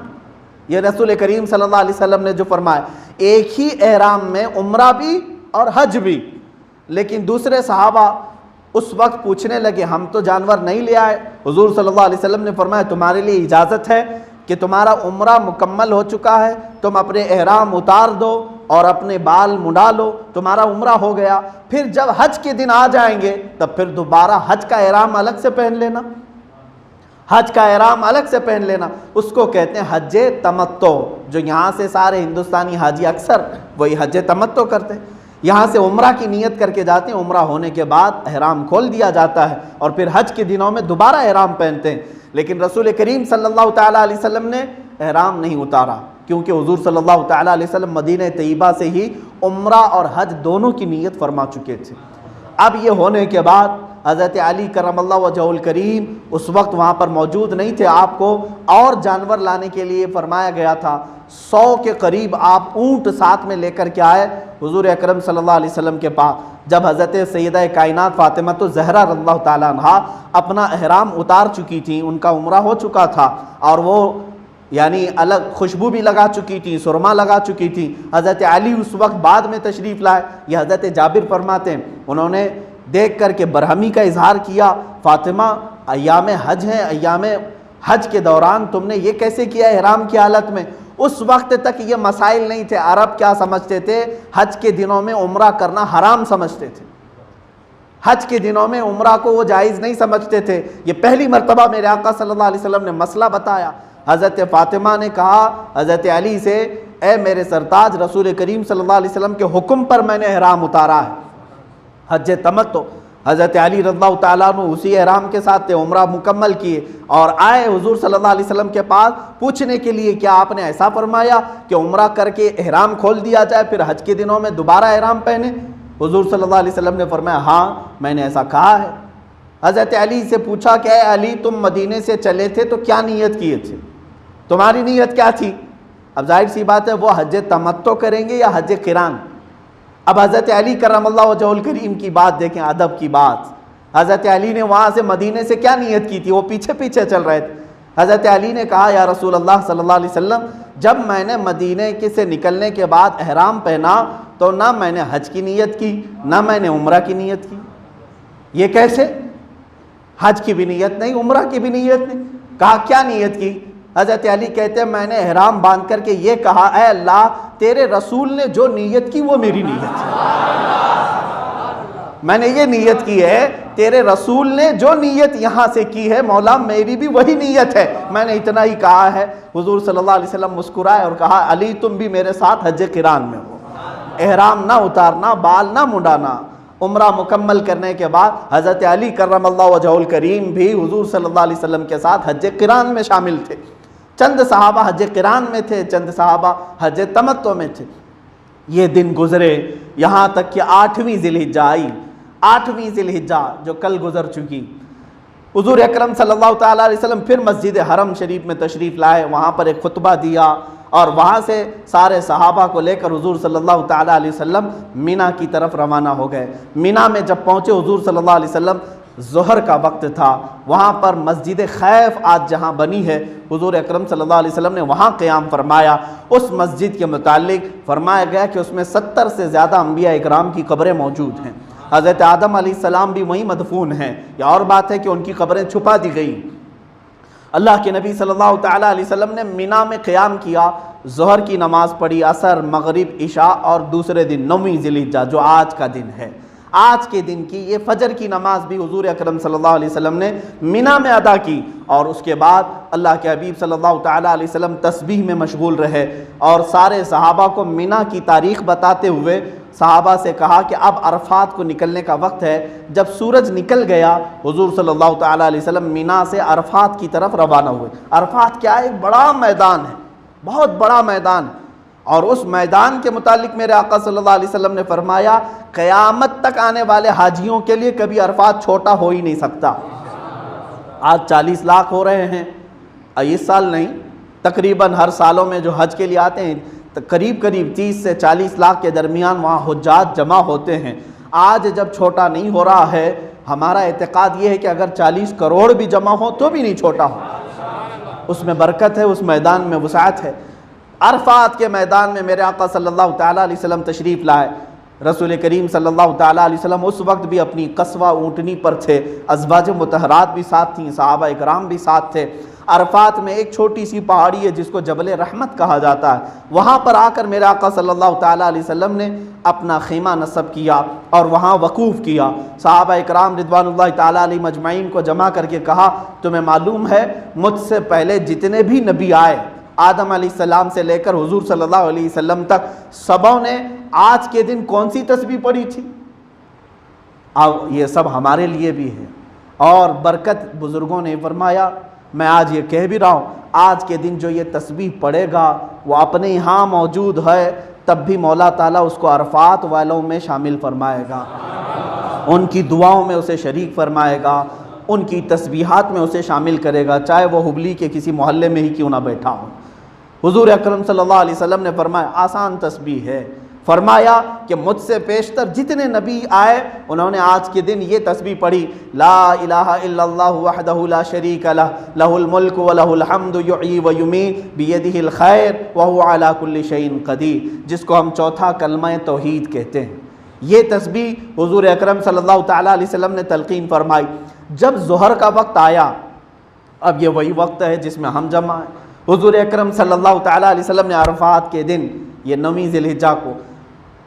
یہ رسول کریم صلی اللہ علیہ وسلم نے جو فرمایا، ایک ہی احرام میں عمرہ بھی اور حج بھی۔ لیکن دوسرے صحابہ اس وقت پوچھنے لگے ہم تو جانور نہیں لے آئے۔ حضور صلی اللہ علیہ وسلم نے فرمایا تمہارے لیے اجازت ہے کہ تمہارا عمرہ مکمل ہو چکا ہے، تم اپنے احرام اتار دو اور اپنے بال منڈا لو، تمہارا عمرہ ہو گیا۔ پھر جب حج کے دن آ جائیں گے تب پھر دوبارہ حج کا احرام الگ سے پہن لینا، حج کا احرام الگ سے پہن لینا۔ اس کو کہتے ہیں حج تمتع، جو یہاں سے سارے ہندوستانی حاجی اکثر وہی حج تمتع کرتے ہیں، یہاں سے عمرہ کی نیت کر کے جاتے ہیں، عمرہ ہونے کے بعد احرام کھول دیا جاتا ہے اور پھر حج کے دنوں میں دوبارہ احرام پہنتے ہیں۔ لیکن رسول کریم صلی اللہ تعالیٰ علیہ وسلم نے احرام نہیں اتارا، کیونکہ حضور صلی اللہ تعالیٰ علیہ وسلم مدینہ طیبہ سے ہی عمرہ اور حج دونوں کی نیت فرما چکے تھے۔ اب یہ ہونے کے بعد حضرت علی کرم اللہ وجہہ الکریم اس وقت وہاں پر موجود نہیں تھے، آپ کو اور جانور لانے کے لیے فرمایا گیا تھا۔ 100 کے قریب آپ اونٹ ساتھ میں لے کر کے آئے حضور اکرم صلی اللہ علیہ وسلم کے پاس. جب حضرت سیدہ کائنات فاطمہ الزہرا رضی اللہ تعالیٰ عنہا اپنا احرام اتار چکی تھیں، ان کا عمرہ ہو چکا تھا اور وہ یعنی الگ خوشبو بھی لگا چکی تھی، سرما لگا چکی تھی. حضرت علی اس وقت بعد میں تشریف لائے. یہ حضرت جابر فرماتے ہیں انہوں نے دیکھ کر کے برہمی کا اظہار کیا، فاطمہ ایام حج ہیں، ایام حج کے دوران تم نے یہ کیسے کیا احرام کی حالت میں؟ اس وقت تک یہ مسائل نہیں تھے. عرب کیا سمجھتے تھے؟ حج کے دنوں میں عمرہ کرنا حرام سمجھتے تھے، حج کے دنوں میں عمرہ کو وہ جائز نہیں سمجھتے تھے. یہ پہلی مرتبہ میرے آقا صلی اللہ علیہ وسلم نے مسئلہ بتایا. حضرت فاطمہ نے کہا حضرت علی سے، اے میرے سرتاج رسول کریم صلی اللہ علیہ وسلم کے حکم پر میں نے احرام اتارا ہے، حج تمتع. حضرت علی رضی اللہ تعالیٰ عنہ اسی احرام کے ساتھ عمرہ مکمل کیے اور آئے حضور صلی اللہ علیہ وسلم کے پاس پوچھنے کے لیے کیا آپ نے ایسا فرمایا کہ عمرہ کر کے احرام کھول دیا جائے پھر حج کے دنوں میں دوبارہ احرام پہنے؟ حضور صلی اللہ علیہ وسلم نے فرمایا ہاں میں نے ایسا کہا ہے. حضرت علی سے پوچھا کہ اے علی تم مدینے سے چلے تھے تو کیا نیت کیے تھے، تمہاری نیت کیا تھی؟ اب ظاہر سی بات ہے وہ حج تمتع کریں گے یا حج قران؟ اب حضرت علی کرم اللہ وجہہ الکریم کی بات دیکھیں، ادب کی بات. حضرت علی نے وہاں سے مدینے سے کیا نیت کی تھی؟ وہ پیچھے پیچھے چل رہے تھے. حضرت علی نے کہا یا رسول اللہ صلی اللہ علیہ وسلم جب میں نے مدینے سے نکلنے کے بعد احرام پہنا تو نہ میں نے حج کی نیت کی نہ میں نے عمرہ کی نیت کی. یہ کیسے؟ حج کی بھی نیت نہیں، عمرہ کی بھی نیت نہیں. کہا کیا نیت کی؟ حضرت علی کہتے ہیں میں نے احرام باندھ کر کے یہ کہا اے اللہ تیرے رسول نے جو نیت کی وہ میری نیت ہے. میں نے یہ نیت کی ہے، تیرے رسول نے جو نیت یہاں سے کی ہے مولا میری بھی وہی نیت ہے، میں نے اتنا ہی کہا ہے. حضور صلی اللہ علیہ وسلم مسکرائے اور کہا علی تم بھی میرے ساتھ حج قران میں ہو. احرام نہ اتارنا، بال نہ منڈانا. عمرہ مکمل کرنے کے بعد حضرت علی کرم اللہ وجہہ الکریم بھی حضور صلی اللہ علیہ وسلم کے ساتھ حج قران میں شامل تھے. چند صحابہ حج قران میں تھے، چند صحابہ حج تمتع میں تھے. یہ دن گزرے یہاں تک کہ 8ویں ذی الحجہ آئی. 8ویں ذی الحجہ جو کل گزر چکی. حضور اکرم صلی اللہ تعالیٰ علیہ وسلم پھر مسجد حرم شریف میں تشریف لائے، وہاں پر ایک خطبہ دیا اور وہاں سے سارے صحابہ کو لے کر حضور صلی اللہ تعالیٰ علیہ وسلم مینا کی طرف روانہ ہو گئے. مینا میں جب پہنچے حضور صلی اللہ علیہ وسلم ظہر کا وقت تھا. وہاں پر مسجد خیف آج جہاں بنی ہے حضور اکرم صلی اللہ علیہ وسلم نے وہاں قیام فرمایا. اس مسجد کے متعلق فرمایا گیا کہ اس میں 70 سے زیادہ انبیاء اکرام کی قبریں موجود ہیں. حضرت آدم علیہ السلام بھی وہیں مدفون ہیں. یہ اور بات ہے کہ ان کی قبریں چھپا دی گئیں. اللہ کے نبی صلی اللہ تعالیٰ علیہ وسلم نے مینا میں قیام کیا، ظہر کی نماز پڑھی، عصر، مغرب، عشاء اور دوسرے دن 9ویں ذی الحجہ جو آج کا دن ہے، آج کے دن کی یہ فجر کی نماز بھی حضور اکرم صلی اللہ علیہ وسلم نے مینا میں ادا کی. اور اس کے بعد اللہ کے حبیب صلی اللہ تعالیٰ علیہ وسلم تسبیح میں مشغول رہے اور سارے صحابہ کو مینا کی تاریخ بتاتے ہوئے صحابہ سے کہا کہ اب عرفات کو نکلنے کا وقت ہے. جب سورج نکل گیا حضور صلی اللہ تعالیٰ علیہ وسلم مینا سے عرفات کی طرف روانہ ہوئے. عرفات کیا ہے؟ ایک بڑا میدان ہے، بہت بڑا میدان ہے. اور اس میدان کے متعلق میرے آقا صلی اللہ علیہ وسلم نے فرمایا قیامت تک آنے والے حاجیوں کے لیے کبھی عرفات چھوٹا ہو ہی نہیں سکتا. آج 40 لاکھ ہو رہے ہیں، اس سال نہیں، تقریباً ہر سالوں میں جو حج کے لیے آتے ہیں قریب 30 سے 40 لاکھ کے درمیان وہاں حجاج جمع ہوتے ہیں. آج جب چھوٹا نہیں ہو رہا ہے، ہمارا اعتقاد یہ ہے کہ اگر 40 کروڑ بھی جمع ہو تو بھی نہیں چھوٹا ہو. اس میں برکت ہے، اس میدان میں وسعت ہے. عرفات کے میدان میں میرے آقا صلی اللہ تعالیٰ علیہ وسلم تشریف لائے. رسول کریم صلی اللہ تعالیٰ علیہ وسلم اس وقت بھی اپنی قصوہ اونٹنی پر تھے، ازواج مطہرات بھی ساتھ تھیں، صحابہ اکرام بھی ساتھ تھے. عرفات میں ایک چھوٹی سی پہاڑی ہے جس کو جبل رحمت کہا جاتا ہے. وہاں پر آ کر میرے آقا صلی اللہ تعالیٰ علیہ وسلم نے اپنا خیمہ نصب کیا اور وہاں وقوف کیا. صحابہ اکرام رضوان اللہ تعالیٰ علیہ مجمعین کو جمع کر کے کہا تمہیں معلوم ہے مجھ سے پہلے جتنے بھی نبی آئے آدم علیہ السلام سے لے کر حضور صلی اللہ علیہ وسلم تک سبوں نے آج کے دن کون سی تسبیح پڑھی تھی؟ اب یہ سب ہمارے لیے بھی ہے اور برکت بزرگوں نے فرمایا. میں آج یہ کہہ بھی رہا ہوں آج کے دن جو یہ تسبیح پڑھے گا وہ اپنے یہاں موجود ہے تب بھی مولا تعالیٰ اس کو عرفات والوں میں شامل فرمائے گا، ان کی دعاؤں میں اسے شریک فرمائے گا، ان کی تسبیحات میں اسے شامل کرے گا، چاہے وہ ہبلی کے کسی محلے میں ہی کیوں نہ بیٹھا ہو. حضور اکرم صلی اللہ علیہ وسلم نے فرمایا آسان تسبیح ہے، فرمایا کہ مجھ سے پیشتر جتنے نبی آئے انہوں نے آج کے دن یہ تسبیح پڑھی، لا الہ الا اللہ وحدہ لا شریک لہ لہ الملک ولہ الحمد یحیی و یمیت بیدہ الخیر وہو علی کل شیء قدیر، جس کو ہم چوتھا کلمہ توحید کہتے ہیں۔ یہ تسبیح حضور اکرم صلی اللہ تعالیٰ علیہ وسلم نے تلقین فرمائی۔ جب ظہر کا وقت آیا، اب یہ وہی وقت ہے جس میں ہم جمع ہیں، حضور اکرم صلی اللہ تعالیٰ علیہ وسلم نے عرفات کے دن، یہ 9 ذی الحجہ کو،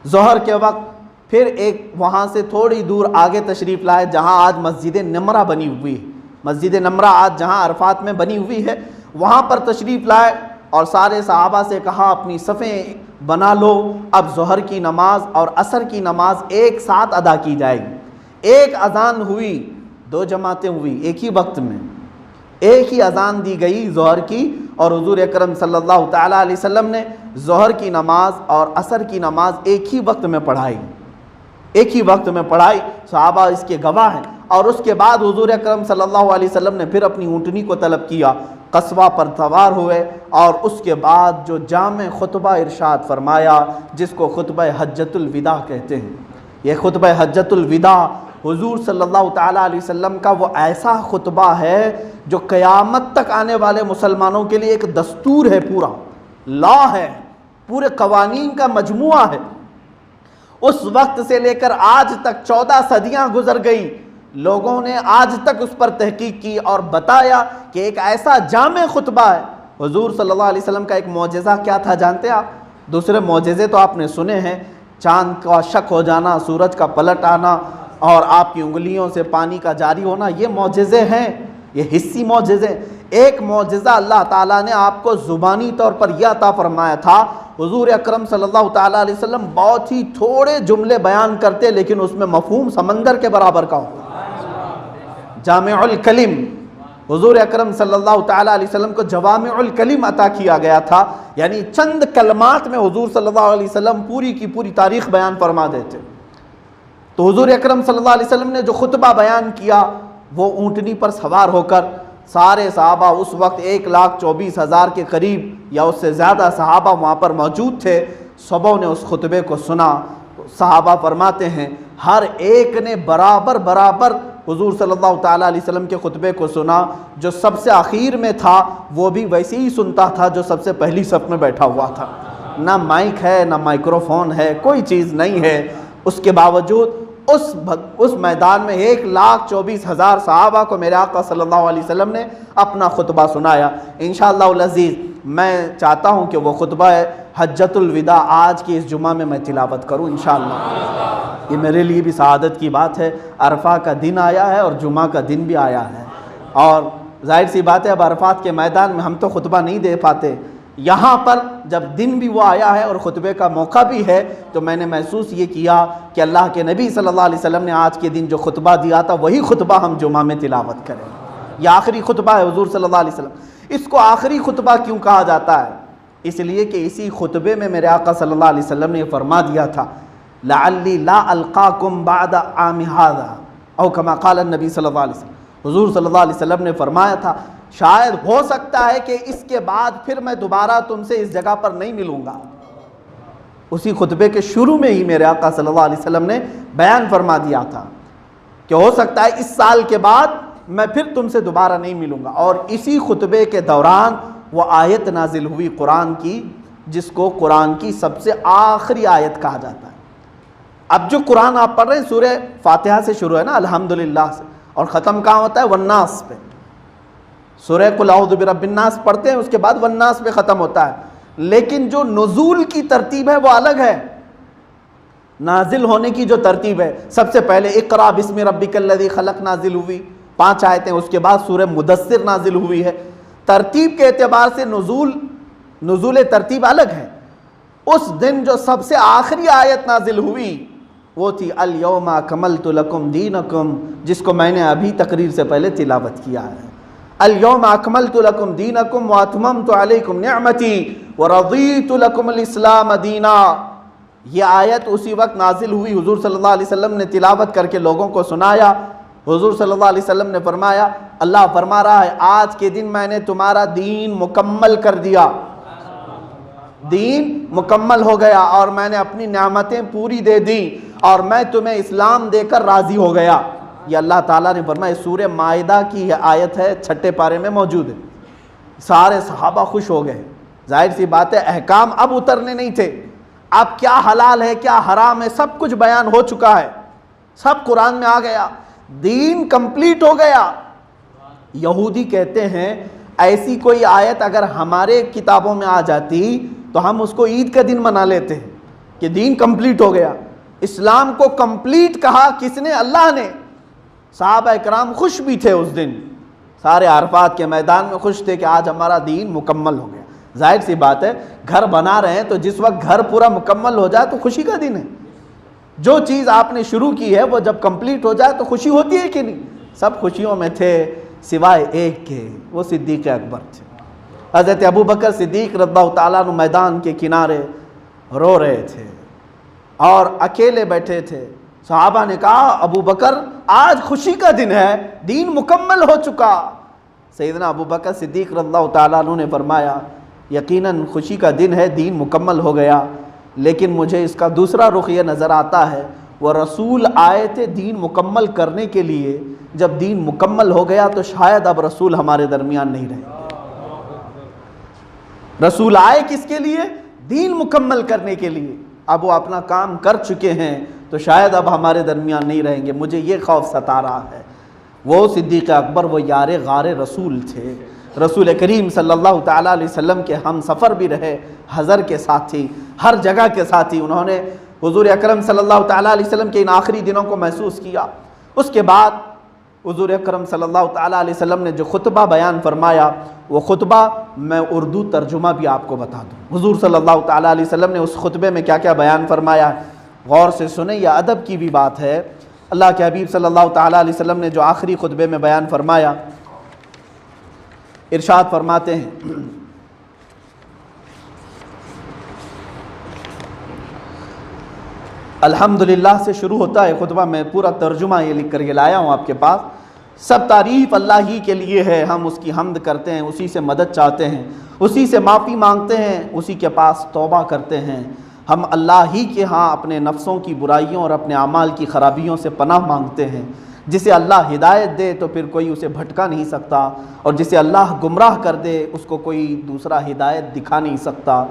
ظہر کے وقت پھر ایک وہاں سے تھوڑی دور آگے تشریف لائے جہاں آج مسجد نمرہ بنی ہوئی ہے، مسجد نمرہ آج جہاں عرفات میں بنی ہوئی ہے، وہاں پر تشریف لائے اور سارے صحابہ سے کہا اپنی صفیں بنا لو، اب ظہر کی نماز اور عصر کی نماز ایک ساتھ ادا کی جائے گی۔ ایک اذان ہوئی، 2 جماعتیں ہوئی ایک ہی وقت میں، ایک ہی اذان دی گئی ظہر کی، اور حضور اکرم صلی اللہ تعالیٰ علیہ وسلم نے ظہر کی نماز اور عصر کی نماز ایک ہی وقت میں پڑھائی، ایک ہی وقت میں پڑھائی، صحابہ اس کے گواہ ہیں۔ اور اس کے بعد حضور اکرم صلی اللہ علیہ وسلم نے پھر اپنی اونٹنی کو طلب کیا، قصوہ پر سوار ہوئے، اور اس کے بعد جو جامع خطبہ ارشاد فرمایا جس کو خطبہ حجۃ الوداع کہتے ہیں۔ یہ خطبہ حجۃ الوداع حضور صلی اللہ تعالیٰ علیہ وسلم کا وہ ایسا خطبہ ہے جو قیامت تک آنے والے مسلمانوں کے لیے ایک دستور ہے، پورا لا ہے، پورے قوانین کا مجموعہ ہے۔ اس وقت سے لے کر آج تک 14 صدیاں گزر گئی، لوگوں نے آج تک اس پر تحقیق کی اور بتایا کہ ایک ایسا جامع خطبہ ہے۔ حضور صلی اللہ علیہ وسلم کا ایک معجزہ کیا تھا جانتے ہیں آپ؟ دوسرے معجزے تو آپ نے سنے ہیں، چاند کا شق ہو جانا، سورج کا پلٹ آنا، اور آپ کی انگلیوں سے پانی کا جاری ہونا، یہ معجزے ہیں، یہ حصی معجزے۔ ایک معجزہ اللہ تعالیٰ نے آپ کو زبانی طور پر یہ عطا فرمایا تھا، حضور اکرم صلی اللہ تعالیٰ علیہ وسلم بہت ہی تھوڑے جملے بیان کرتے لیکن اس میں مفہوم سمندر کے برابر کا ہوتا۔ جامع الکلم، حضور اکرم صلی اللہ تعالیٰ علیہ وسلم کو جوامع الکلم عطا کیا گیا تھا، یعنی چند کلمات میں حضور صلی اللہ علیہ وسلم پوری کی پوری تاریخ بیان فرما دیتے۔ تو حضور اکرم صلی اللہ علیہ وسلم نے جو خطبہ بیان کیا، وہ اونٹنی پر سوار ہو کر، سارے صحابہ اس وقت 1,24,000 کے قریب یا اس سے زیادہ صحابہ وہاں پر موجود تھے، سبوں نے اس خطبے کو سنا۔ صحابہ فرماتے ہیں ہر ایک نے برابر برابر حضور صلی اللہ تعالیٰ علیہ وسلم کے خطبے کو سنا۔ جو سب سے آخر میں تھا وہ بھی ویسے ہی سنتا تھا جو سب سے پہلی صف میں بیٹھا ہوا تھا، نہ مائک ہے نہ مائکروفون ہے، کوئی چیز نہیں ہے، اس کے باوجود اس میدان میں 1,24,000 صحابہ کو میرے آقا صلی اللہ علیہ وسلم نے اپنا خطبہ سنایا۔ انشاءاللہ العزیز میں چاہتا ہوں کہ وہ خطبہ حجۃ الوداع آج کی اس جمعہ میں میں تلاوت کروں انشاءاللہ۔ یہ میرے لیے بھی سعادت کی بات ہے، عرفہ کا دن آیا ہے اور جمعہ کا دن بھی آیا ہے، اور ظاہر سی بات ہے اب عرفات کے میدان میں ہم تو خطبہ نہیں دے پاتے، یہاں پر جب دن بھی وہ آیا ہے اور خطبے کا موقع بھی ہے تو میں نے محسوس یہ کیا کہ اللہ کے نبی صلی اللہ علیہ وسلم نے آج کے دن جو خطبہ دیا تھا وہی خطبہ ہم جمعہ میں تلاوت کریں۔ یہ آخری خطبہ ہے حضور صلی اللہ علیہ وسلم۔ اس کو آخری خطبہ کیوں کہا جاتا ہے؟ اس لیے کہ اسی خطبے میں میرے آقا صلی اللہ علیہ وسلم نے فرما دیا تھا لعلی لا القاکم بعد عام ھذا او کما قال النبی صلی اللہ علیہ وسلم۔ حضور صلی اللہ علیہ وسلم نے فرمایا تھا شاید ہو سکتا ہے کہ اس کے بعد پھر میں دوبارہ تم سے اس جگہ پر نہیں ملوں گا۔ اسی خطبے کے شروع میں ہی میرے آقا صلی اللہ علیہ وسلم نے بیان فرما دیا تھا کہ ہو سکتا ہے اس سال کے بعد میں پھر تم سے دوبارہ نہیں ملوں گا، اور اسی خطبے کے دوران وہ آیت نازل ہوئی قرآن کی جس کو قرآن کی سب سے آخری آیت کہا جاتا ہے۔ اب جو قرآن آپ پڑھ رہے ہیں سورہ فاتحہ سے شروع ہے نا، الحمدللہ سے، اور ختم کہاں ہوتا ہے؟ والناس پہ۔ سورہ قل اعوذ برب الناس پڑھتے ہیں، اس کے بعد والناس پہ ختم ہوتا ہے، لیکن جو نزول کی ترتیب ہے وہ الگ ہے۔ نازل ہونے کی جو ترتیب ہے، سب سے پہلے اقرا بسم ربک الذی خلق نازل ہوئی 5 آیتیں، اس کے بعد سورہ مدثر نازل ہوئی ہے۔ ترتیب کے اعتبار سے نزول ترتیب الگ ہے۔ اس دن جو سب سے آخری آیت نازل ہوئی وہ تھی الیوم اکملت لکم دینکم، جس کو میں نے ابھی تقریر سے پہلے تلاوت کیا ہے۔ الیوم اکملت لکم دینکم واتممت علیکم نعمتی ورضیت لکم الاسلام دینا۔ یہ آیت اسی وقت نازل ہوئی، حضور صلی اللہ علیہ وسلم نے تلاوت کر کے لوگوں کو سنایا۔ حضور صلی اللہ علیہ وسلم نے فرمایا، اللہ فرما رہا ہے آج کے دن میں نے تمہارا دین مکمل کر دیا، دین مکمل ہو گیا اور میں نے اپنی نعمتیں پوری دے دیں اور میں تمہیں اسلام دے کر راضی ہو گیا. یہ اللہ تعالیٰ نے فرمایا. سورہ مائدہ کی یہ آیت ہے, 6 پارے میں موجود ہے. سارے صحابہ خوش ہو گئے. ظاہر سی بات ہے احکام اب اترنے نہیں تھے, اب کیا حلال ہے کیا حرام ہے سب کچھ بیان ہو چکا ہے, سب قرآن میں آ گیا, دین کمپلیٹ ہو گیا. یہودی کہتے ہیں ایسی کوئی آیت اگر ہمارے کتابوں میں آ جاتی تو ہم اس کو عید کا دن منا لیتے ہیں کہ دین کمپلیٹ ہو گیا. اسلام کو کمپلیٹ کہا کس نے؟ اللہ نے. صحابہ اکرام خوش بھی تھے اس دن, سارے عرفات کے میدان میں خوش تھے کہ آج ہمارا دین مکمل ہو گیا. ظاہر سی بات ہے گھر بنا رہے ہیں تو جس وقت گھر پورا مکمل ہو جائے تو خوشی کا دن ہے. جو چیز آپ نے شروع کی ہے وہ جب کمپلیٹ ہو جائے تو خوشی ہوتی ہے کہ نہیں؟ سب خوشیوں میں تھے سوائے ایک کے, وہ صدیق اکبر تھے. حضرت ابوبکر صدیق رضی اللہ تعالیٰ عنہ میدان کے کنارے رو رہے تھے اور اکیلے بیٹھے تھے. صحابہ نے کہا ابوبکر آج خوشی کا دن ہے, دین مکمل ہو چکا. سیدنا ابوبکر صدیق رضی اللہ تعالیٰ عنہ نے فرمایا یقیناً خوشی کا دن ہے, دین مکمل ہو گیا, لیکن مجھے اس کا دوسرا رخ یہ نظر آتا ہے وہ رسول آئے تھے دین مکمل کرنے کے لیے, جب دین مکمل ہو گیا تو شاید اب رسول ہمارے درمیان نہیں رہیں گے. رسول آئے کس کے لیے؟ دین مکمل کرنے کے لیے. اب وہ اپنا کام کر چکے ہیں تو شاید اب ہمارے درمیان نہیں رہیں گے. مجھے یہ خوف ستا رہا ہے. وہ صدیق اکبر وہ یار غار رسول تھے, رسول کریم صلی اللہ تعالیٰ علیہ وسلم کے ہم سفر بھی رہے, حضر کے ساتھی, ہر جگہ کے ساتھی. انہوں نے حضور اکرم صلی اللہ تعالیٰ علیہ وسلم کے ان آخری دنوں کو محسوس کیا. اس کے بعد حضور اکرم صلی اللہ تعالیٰ علیہ وسلم نے جو خطبہ بیان فرمایا وہ خطبہ میں اردو ترجمہ بھی آپ کو بتا دوں. حضور صلی اللہ تعالیٰ علیہ وسلم نے اس خطبے میں کیا کیا بیان فرمایا, غور سے سنیں, یہ ادب کی بھی بات ہے. اللہ کے حبیب صلی اللہ تعالیٰ علیہ وسلم نے جو آخری خطبے میں بیان فرمایا, ارشاد فرماتے ہیں الحمدللہ سے شروع ہوتا ہے خطبہ. میں پورا ترجمہ یہ لکھ کر کے لایا ہوں آپ کے پاس. سب تعریف اللہ ہی کے لیے ہے, ہم اس کی حمد کرتے ہیں, اسی سے مدد چاہتے ہیں, اسی سے معافی مانگتے ہیں, اسی کے پاس توبہ کرتے ہیں. ہم اللہ ہی کے ہاں اپنے نفسوں کی برائیوں اور اپنے اعمال کی خرابیوں سے پناہ مانگتے ہیں. جسے اللہ ہدایت دے تو پھر کوئی اسے بھٹکا نہیں سکتا, اور جسے اللہ گمراہ کر دے اس کو کوئی دوسرا ہدایت دکھا نہیں سکتا.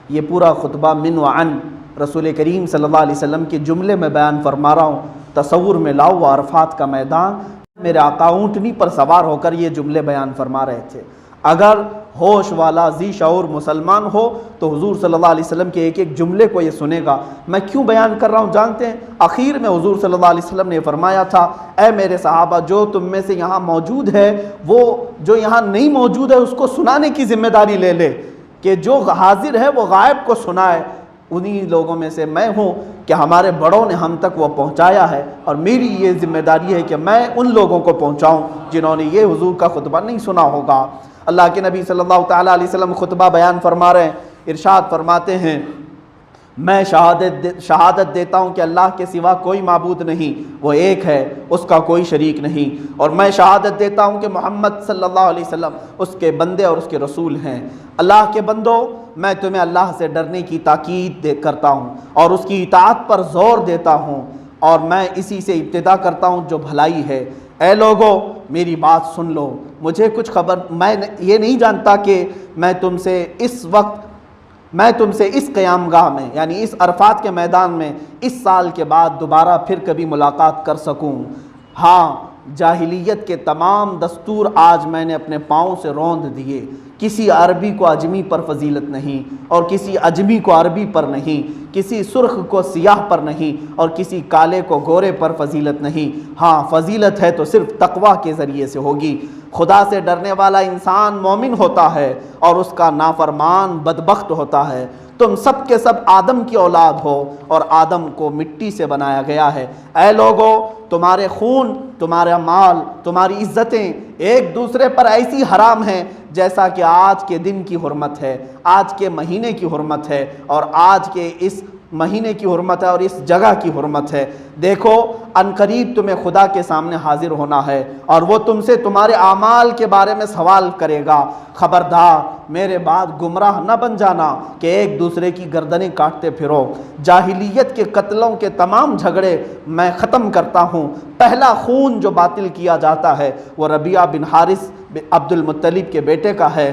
یہ پورا خطبہ من و عن رسول کریم صلی اللہ علیہ وسلم کے جملے میں بیان فرما رہا ہوں. تصور میں لاؤ وہ عرفات کا میدان, میرے آقا اونٹنی پر سوار ہو کر یہ جملے بیان فرما رہے تھے. اگر ہوش والا ذی شعور مسلمان ہو تو حضور صلی اللہ علیہ وسلم کے ایک ایک جملے کو یہ سنے گا. میں کیوں بیان کر رہا ہوں جانتے ہیں؟ آخر میں حضور صلی اللہ علیہ وسلم نے فرمایا تھا اے میرے صحابہ, جو تم میں سے یہاں موجود ہے وہ جو یہاں نہیں موجود ہے اس کو سنانے کی ذمہ داری لے لے, کہ جو حاضر ہے وہ غائب کو سنائے. انہی لوگوں میں سے میں ہوں کہ ہمارے بڑوں نے ہم تک وہ پہنچایا ہے, اور میری یہ ذمہ داری ہے کہ میں ان لوگوں کو پہنچاؤں جنہوں نے یہ حضور کا خطبہ نہیں سنا ہوگا. اللہ کے نبی صلی اللہ تعالیٰ علیہ وسلم خطبہ بیان فرما رہے ہیں. ارشاد فرماتے ہیں میں شہادت دیتا ہوں کہ اللہ کے سوا کوئی معبود نہیں, وہ ایک ہے, اس کا کوئی شریک نہیں, اور میں شہادت دیتا ہوں کہ محمد صلی اللہ علیہ وسلم اس کے بندے اور اس کے رسول ہیں. اللہ کے بندوں, میں تمہیں اللہ سے ڈرنے کی تاکید کرتا ہوں اور اس کی اطاعت پر زور دیتا ہوں, اور میں اسی سے ابتدا کرتا ہوں جو بھلائی ہے. اے لوگو میری بات سن لو, مجھے کچھ خبر, میں یہ نہیں جانتا کہ میں تم سے اس قیام گاہ میں یعنی اس عرفات کے میدان میں اس سال کے بعد دوبارہ پھر کبھی ملاقات کر سکوں. ہاں, جاہلیت کے تمام دستور آج میں نے اپنے پاؤں سے روند دیے. کسی عربی کو اجمی پر فضیلت نہیں, اور کسی اجمی کو عربی پر نہیں, کسی سرخ کو سیاہ پر نہیں, اور کسی کالے کو گورے پر فضیلت نہیں. ہاں, فضیلت ہے تو صرف تقویٰ کے ذریعے سے ہوگی. خدا سے ڈرنے والا انسان مومن ہوتا ہے اور اس کا نافرمان بدبخت ہوتا ہے. تم سب کے سب آدم کی اولاد ہو اور آدم کو مٹی سے بنایا گیا ہے. اے لوگو, تمہارے خون, تمہارا مال, تمہاری عزتیں ایک دوسرے پر ایسی حرام ہیں جیسا کہ آج کے دن کی حرمت ہے, آج کے مہینے کی حرمت ہے, اور آج کے اس مہینے کی حرمت ہے اور اس جگہ کی حرمت ہے۔ دیکھو عنقریب تمہیں خدا کے سامنے حاضر ہونا ہے اور وہ تم سے تمہارے اعمال کے بارے میں سوال کرے گا۔ خبردار میرے بعد گمراہ نہ بن جانا کہ ایک دوسرے کی گردنیں کاٹتے پھرو۔ جاہلیت کے قتلوں کے تمام جھگڑے میں ختم کرتا ہوں۔ پہلا خون جو باطل کیا جاتا ہے وہ ربیعہ بن حارث عبد المطلب کے بیٹے کا ہے،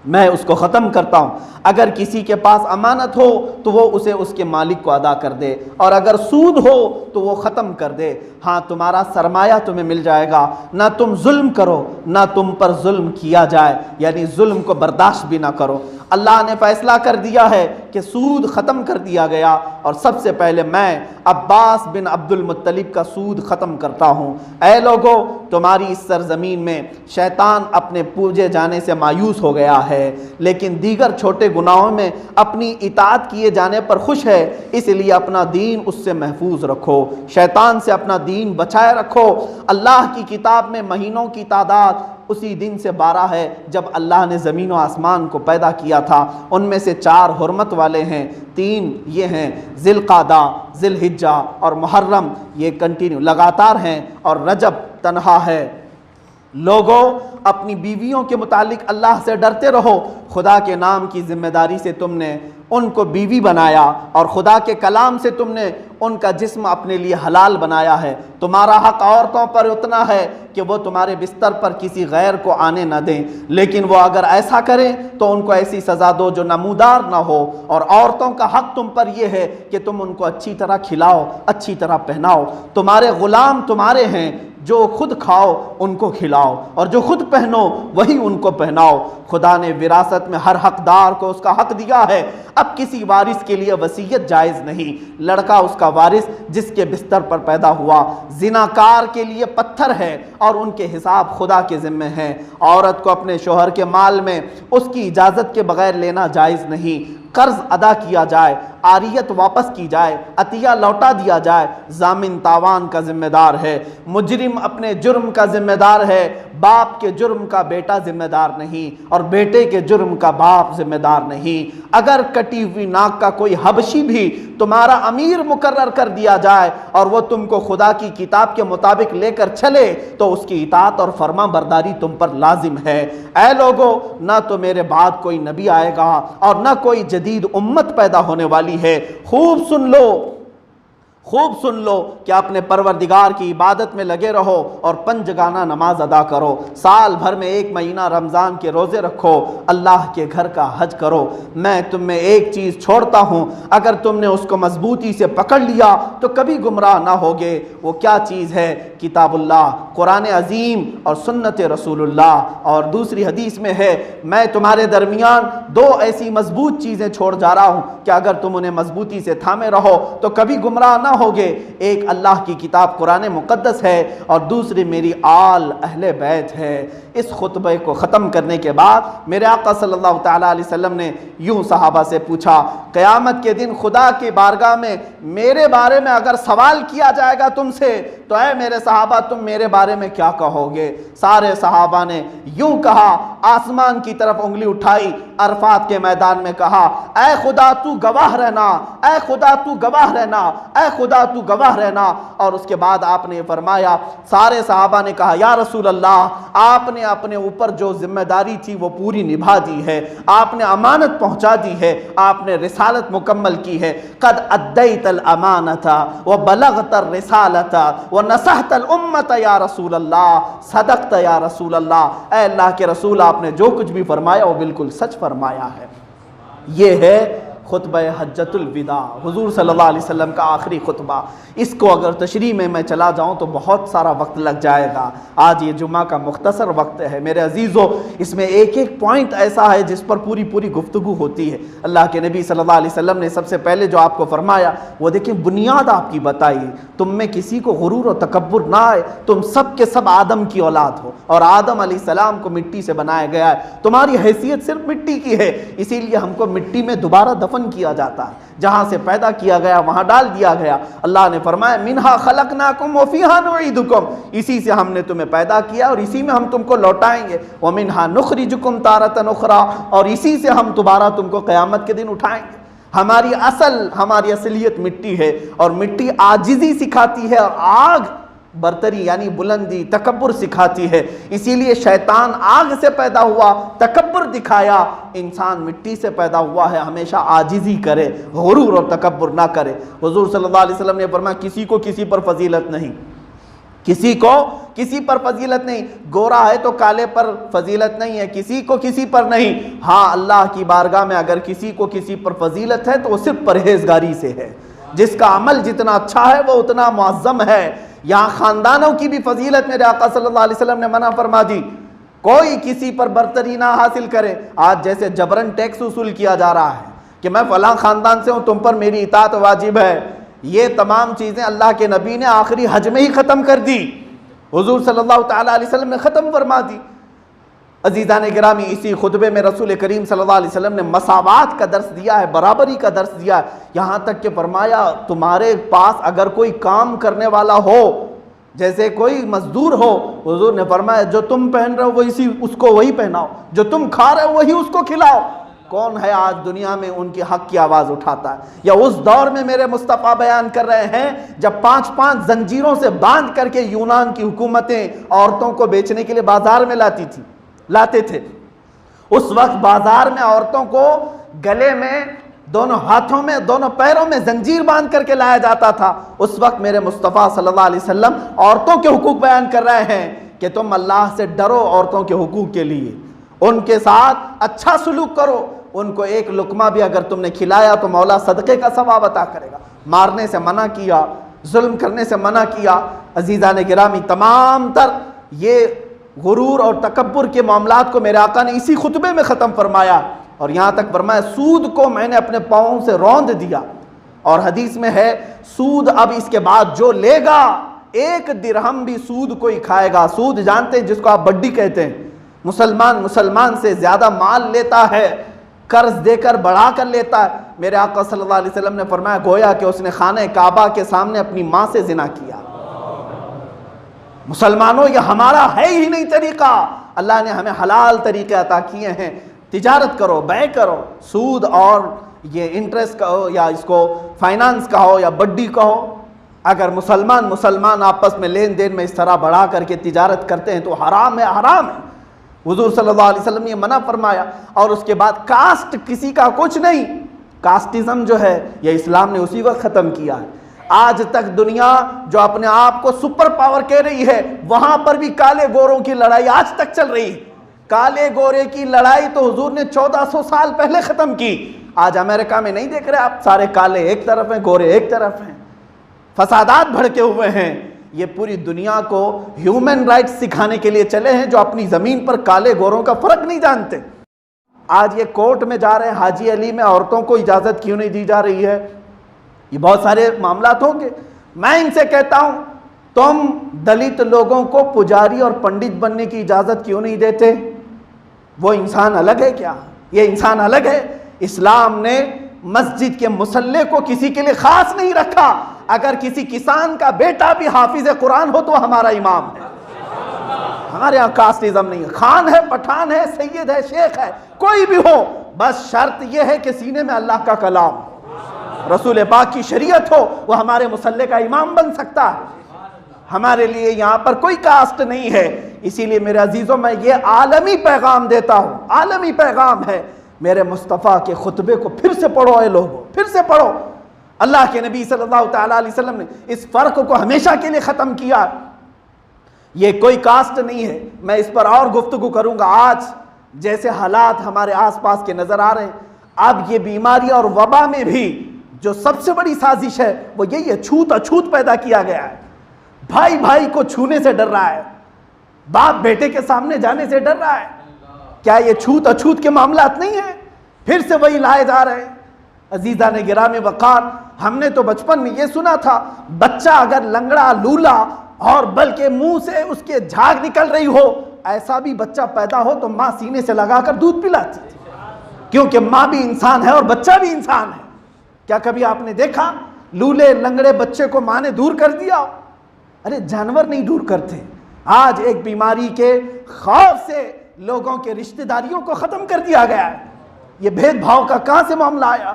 میں اس کو ختم کرتا ہوں۔ اگر کسی کے پاس امانت ہو تو وہ اسے اس کے مالک کو ادا کر دے، اور اگر سود ہو تو وہ ختم کر دے۔ ہاں تمہارا سرمایہ تمہیں مل جائے گا، نہ تم ظلم کرو نہ تم پر ظلم کیا جائے، یعنی ظلم کو برداشت بھی نہ کرو۔ اللہ نے فیصلہ کر دیا ہے کہ سود ختم کر دیا گیا، اور سب سے پہلے میں عباس بن عبد المطلب کا سود ختم کرتا ہوں۔ اے لوگو، تمہاری اس سرزمین میں شیطان اپنے پوجے جانے سے مایوس ہو گیا ہے، لیکن دیگر چھوٹے گناہوں میں اپنی اطاعت کیے جانے پر خوش ہے، اس لیے اپنا دین اس سے محفوظ رکھو، شیطان سے اپنا دین بچائے رکھو۔ اللہ کی کتاب میں مہینوں کی تعداد اسی دن سے 12 ہے جب اللہ نے زمین و آسمان کو پیدا کیا تھا۔ ان میں سے 4 حرمت والے ہیں، 3 یہ ہیں ذی القعدہ، ذی الحجہ اور محرم، یہ کنٹینیو لگاتار ہیں، اور رجب تنہا ہے۔ لوگوں، اپنی بیویوں کے متعلق اللہ سے ڈرتے رہو۔ خدا کے نام کی ذمہ داری سے تم نے ان کو بیوی بنایا، اور خدا کے کلام سے تم نے ان کا جسم اپنے لیے حلال بنایا ہے۔ تمہارا حق عورتوں پر اتنا ہے کہ وہ تمہارے بستر پر کسی غیر کو آنے نہ دیں، لیکن وہ اگر ایسا کریں تو ان کو ایسی سزا دو جو نمودار نہ ہو۔ اور عورتوں کا حق تم پر یہ ہے کہ تم ان کو اچھی طرح کھلاؤ، اچھی طرح پہناؤ۔ تمہارے غلام تمہارے ہیں، جو خود کھاؤ ان کو کھلاؤ، اور جو خود پہنو وہی ان کو پہناؤ۔ خدا نے وراثت میں ہر حقدار کو اس کا حق دیا ہے۔ اب کسی وارث کے لیے وصیت جائز نہیں، لڑکا اس کا وارث جس کے بستر پر پیدا ہوا۔ زناکار کے لیے پتھر ہے اور ان کے حساب خدا کے ذمے ہیں۔ عورت کو اپنے شوہر کے مال میں اس کی اجازت کے بغیر لینا جائز نہیں۔ قرض ادا کیا جائے، عاریت واپس کی جائے، عطیہ لوٹا دیا جائے، ضامن تاوان کا ذمہ دار ہے۔ مجرم اپنے جرم کا ذمہ دار ہے، باپ کے جرم کا بیٹا ذمہ دار نہیں، اور بیٹے کے جرم کا باپ ذمہ دار نہیں۔ اگر کٹی ہوئی ناک کا کوئی حبشی بھی تمہارا امیر مقرر کر دیا جائے اور وہ تم کو خدا کی کتاب کے مطابق لے کر چلے تو اس کی اطاعت اور فرما برداری تم پر لازم ہے۔ اے لوگو، نہ تو میرے بعد کوئی نبی آئے گا اور نہ کوئی جدید امت پیدا ہونے والی ہے۔ خوب سن لو کہ اپنے پروردگار کی عبادت میں لگے رہو اور 5 جگانہ نماز ادا کرو۔ سال بھر میں 1 مہینہ رمضان کے روزے رکھو، اللہ کے گھر کا حج کرو۔ میں تم میں ایک چیز چھوڑتا ہوں، اگر تم نے اس کو مضبوطی سے پکڑ لیا تو کبھی گمراہ نہ ہوگے۔ وہ کیا چیز ہے؟ کتاب اللہ، قرآن عظیم اور سنت رسول اللہ۔ اور دوسری حدیث میں ہے، میں تمہارے درمیان 2 ایسی مضبوط چیزیں چھوڑ جا رہا ہوں کہ اگر تم انہیں مضبوطی سے تھامے رہو تو کبھی گمراہ نہ ہوگے۔ ایک اللہ کی کتاب قرآن مقدس ہے اور دوسری میری آل اہل بیت ہے۔ اس خطبے کو ختم کرنے کے بعد میرے آقا صلی اللہ تعالیٰ علیہ وسلم نے یوں صحابہ سے پوچھا، قیامت کے دن خدا کی بارگاہ میں میرے بارے میں اگر سوال کیا جائے گا تم سے تو اے میرے صحابہ تم میرے بارے میں کیا کہو گے؟ سارے صحابہ نے یوں کہا، آسمان کی طرف انگلی اٹھائی، عرفات کے میدان میں کہا، اے خدا تو گواہ رہنا، اے خدا تو گواہ رہنا، اے خدا تو گواہ رہنا۔ اور اس کے بعد آپ نے فرمایا، سارے صحابہ نے کہا، یا رسول اللہ، آپ نے اپنے اوپر جو ذمہ داری تھی وہ پوری نبھا دی ہے، آپ نے امانت پہنچا دی ہے، آپ نے رسالت مکمل کی ہے۔ قد ادیت الامانۃ وبلغت الرسالۃ ونصحت الامۃ یا رسول اللہ، صدقت یا رسول اللہ۔ اے اللہ کے رسول، آپ نے جو کچھ بھی فرمایا وہ بالکل سچ فرمایا ہے۔ یہ ہے خطبہ حجۃ الوداع، حضور صلی اللہ علیہ وسلم کا آخری خطبہ۔ اس کو اگر تشریح میں چلا جاؤں تو بہت سارا وقت لگ جائے گا۔ آج یہ جمعہ کا مختصر وقت ہے میرے عزیزو، اس میں ایک ایک پوائنٹ ایسا ہے جس پر پوری گفتگو ہوتی ہے۔ اللہ کے نبی صلی اللہ علیہ وسلم نے سب سے پہلے جو آپ کو فرمایا وہ دیکھیں بنیاد آپ کی بتائی، تم میں کسی کو غرور و تکبر نہ آئے، تم سب کے سب آدم کی اولاد ہو اور آدم علیہ السلام کو مٹی سے بنایا گیا ہے، تمہاری حیثیت صرف مٹی کی ہے، اسی لیے ہم کو مٹی میں دوبارہ دفن کیا جاتا ہے، جہاں سے پیدا کیا گیا وہاں ڈال دیا گیا۔ اللہ نے فرمایا منہا خلقناکم وفیہا نعیدکم، اسی سے ہم نے تمہیں پیدا کیا اور اسی میں ہم تم کو لوٹائیں گے، ومنہا نخرجکم تارۃ اخری، اور اسی سے ہم دوبارہ تم کو قیامت کے دن اٹھائیں گے۔ ہماری اصلیت مٹی ہے، اور مٹی عاجزی سکھاتی ہے، اور آگ برتری یعنی بلندی تکبر سکھاتی ہے۔ اسی لیے شیطان آگ سے پیدا ہوا، تکبر دکھایا، انسان مٹی سے پیدا ہوا ہے، ہمیشہ عاجزی کرے، غرور اور تکبر نہ کرے۔ حضور صلی اللہ علیہ وسلم نے فرمایا کسی کو کسی پر فضیلت نہیں، کسی کو کسی پر فضیلت نہیں، گورا ہے تو کالے پر فضیلت نہیں ہے، کسی کو کسی پر نہیں۔ ہاں اللہ کی بارگاہ میں اگر کسی کو کسی پر فضیلت ہے تو وہ صرف پرہیزگاری سے ہے، جس کا عمل جتنا اچھا ہے وہ اتنا معظم ہے۔ یہاں خاندانوں کی بھی فضیلت میرے آقا صلی اللہ علیہ وسلم نے منع فرما دی، کوئی کسی پر برتری نہ حاصل کرے۔ آج جیسے جبرن ٹیکس وصول کیا جا رہا ہے کہ میں فلاں خاندان سے ہوں، تم پر میری اطاعت واجب ہے، یہ تمام چیزیں اللہ کے نبی نے آخری حج میں ہی ختم کر دی، حضور صلی اللہ تعالیٰ علیہ وسلم نے ختم فرما دی۔ عزیزان گرامی، اسی خطبے میں رسول کریم صلی اللہ علیہ وسلم نے مساوات کا درس دیا ہے، برابری کا درس دیا ہے، یہاں تک کہ فرمایا تمہارے پاس اگر کوئی کام کرنے والا ہو، جیسے کوئی مزدور ہو، حضور نے فرمایا جو تم پہن رہے ہو اس کو وہی پہناؤ، جو تم کھا رہے ہو وہی اس کو کھلاؤ۔ کون ہے آج دنیا میں ان کی حق کی آواز اٹھاتا ہے؟ یا اس دور میں میرے مصطفیٰ بیان کر رہے ہیں جب 5 زنجیروں سے باندھ کر کے یونان کی حکومتیں عورتوں کو بیچنے کے لیے بازار میں لاتے تھے، اس وقت بازار میں عورتوں کو گلے میں، دونوں ہاتھوں میں، دونوں پیروں میں زنجیر باندھ کر کے لایا جاتا تھا۔ اس وقت میرے مصطفیٰ صلی اللہ علیہ وسلم عورتوں کے حقوق بیان کر رہے ہیں کہ تم اللہ سے ڈرو عورتوں کے حقوق کے لیے، ان کے ساتھ اچھا سلوک کرو، ان کو ایک لقمہ بھی اگر تم نے کھلایا تو مولا صدقے کا ثواب عطا کرے گا۔ مارنے سے منع کیا، ظلم کرنے سے منع کیا۔ عزیزان گرامی، تمام تر یہ غرور اور تکبر کے معاملات کو میرے آقا نے اسی خطبے میں ختم فرمایا، اور یہاں تک فرمایا سود کو میں نے اپنے پاؤں سے روند دیا، اور حدیث میں ہے سود اب اس کے بعد جو لے گا 1 درہم بھی سود کوئی کھائے گا۔ سود جانتے ہیں جس کو آپ بڈی کہتے ہیں، مسلمان سے زیادہ مال لیتا ہے، قرض دے کر بڑھا کر لیتا ہے۔ میرے آقا صلی اللہ علیہ وسلم نے فرمایا گویا کہ اس نے خانہ کعبہ کے سامنے اپنی ماں سے زنا کیا۔ مسلمانوں یہ ہمارا ہے ہی نہیں طریقہ، اللہ نے ہمیں حلال طریقے عطا کیے ہیں، تجارت کرو، بیع کرو۔ سود اور یہ انٹرسٹ کا ہو یا اس کو فائنانس کا ہو یا بڈی کا ہو، اگر مسلمان آپس میں لین دین میں اس طرح بڑھا کر کے تجارت کرتے ہیں تو حرام ہے، حرام ہے۔ حضور صلی اللہ علیہ وسلم نے یہ منع فرمایا۔ اور اس کے بعد کاسٹ کسی کا کچھ نہیں، کاسٹزم جو ہے یہ اسلام نے اسی وقت ختم کیا ہے۔ آج تک دنیا جو اپنے آپ کو سپر پاور کہہ رہی ہے، وہاں پر بھی کالے گوروں کی لڑائی آج تک چل رہی ہے۔ کالے گورے کی لڑائی تو حضور نے 1400 سال پہلے ختم کی۔ آج امریکہ میں نہیں دیکھ رہے آپ، سارے کالے ایک طرف ہیں، گورے ایک طرف ہیں، فسادات بھڑکے ہوئے ہیں۔ یہ پوری دنیا کو ہیومن رائٹس سکھانے کے لیے چلے ہیں جو اپنی زمین پر کالے گوروں کا فرق نہیں جانتے۔ آج یہ کورٹ میں جا رہے ہیں، حاجی علی میں عورتوں کو اجازت کیوں نہیں دی جا رہی ہے؟ یہ بہت سارے معاملات ہوں گے۔ میں ان سے کہتا ہوں تم دلت لوگوں کو پجاری اور پنڈت بننے کی اجازت کیوں نہیں دیتے؟ وہ انسان الگ ہے کیا؟ یہ انسان الگ ہے؟ اسلام نے مسجد کے مصلے کو کسی کے لیے خاص نہیں رکھا۔ اگر کسی کسان کا بیٹا بھی حافظ قرآن ہو تو ہمارا امام ہے۔ ہمارے یہاں کاسٹزم نہیں ہے، خان ہے، پٹھان ہے، سید ہے، شیخ ہے، کوئی بھی ہو، بس شرط یہ ہے کہ سینے میں اللہ کا کلام ہو، رسول پاک کی شریعت ہو، وہ ہمارے مصلے کا امام بن سکتا ہے۔ ہمارے لیے یہاں پر کوئی کاسٹ نہیں ہے۔ اسی لیے میرے عزیزوں میں یہ عالمی پیغام دیتا ہوں، عالمی پیغام ہے۔ میرے مصطفیٰ کے خطبے کو پھر سے پڑھو اے لوگو، پھر سے پڑھو۔ اللہ کے نبی صلی اللہ تعالیٰ علیہ وسلم نے اس فرق کو ہمیشہ کے لیے ختم کیا۔ یہ کوئی کاسٹ نہیں ہے، میں اس پر اور گفتگو کروں گا۔ آج جیسے حالات ہمارے آس پاس کے نظر آ رہے ہیں، اب یہ بیماری اور وبا میں بھی جو سب سے بڑی سازش ہے وہ یہی ہے، چھوت اچھوت پیدا کیا گیا ہے۔ بھائی بھائی کو چھونے سے ڈر رہا ہے، باپ بیٹے کے سامنے جانے سے ڈر رہا ہے۔ کیا یہ چھوت اچھوت کے معاملات نہیں ہیں؟ پھر سے وہی لائے جا رہے ہیں۔ عزیزان گرامی وقار، ہم نے تو بچپن میں یہ سنا تھا بچہ اگر لنگڑا، لولا اور بلکہ منہ سے اس کے جھاگ نکل رہی ہو، ایسا بھی بچہ پیدا ہو تو ماں سینے سے لگا کر دودھ پلاتی تھی، کیونکہ ماں بھی انسان ہے اور بچہ بھی انسان ہے۔ کیا کبھی آپ نے دیکھا لولے لنگڑے بچے کو ماں نے دور کر دیا؟ ارے جانور نہیں دور کرتے۔ آج ایک بیماری کے خوف سے لوگوں کے رشتہ داریوں کو ختم کر دیا گیا ہے۔ یہ بھید بھاؤ کا کہاں سے معاملہ آیا؟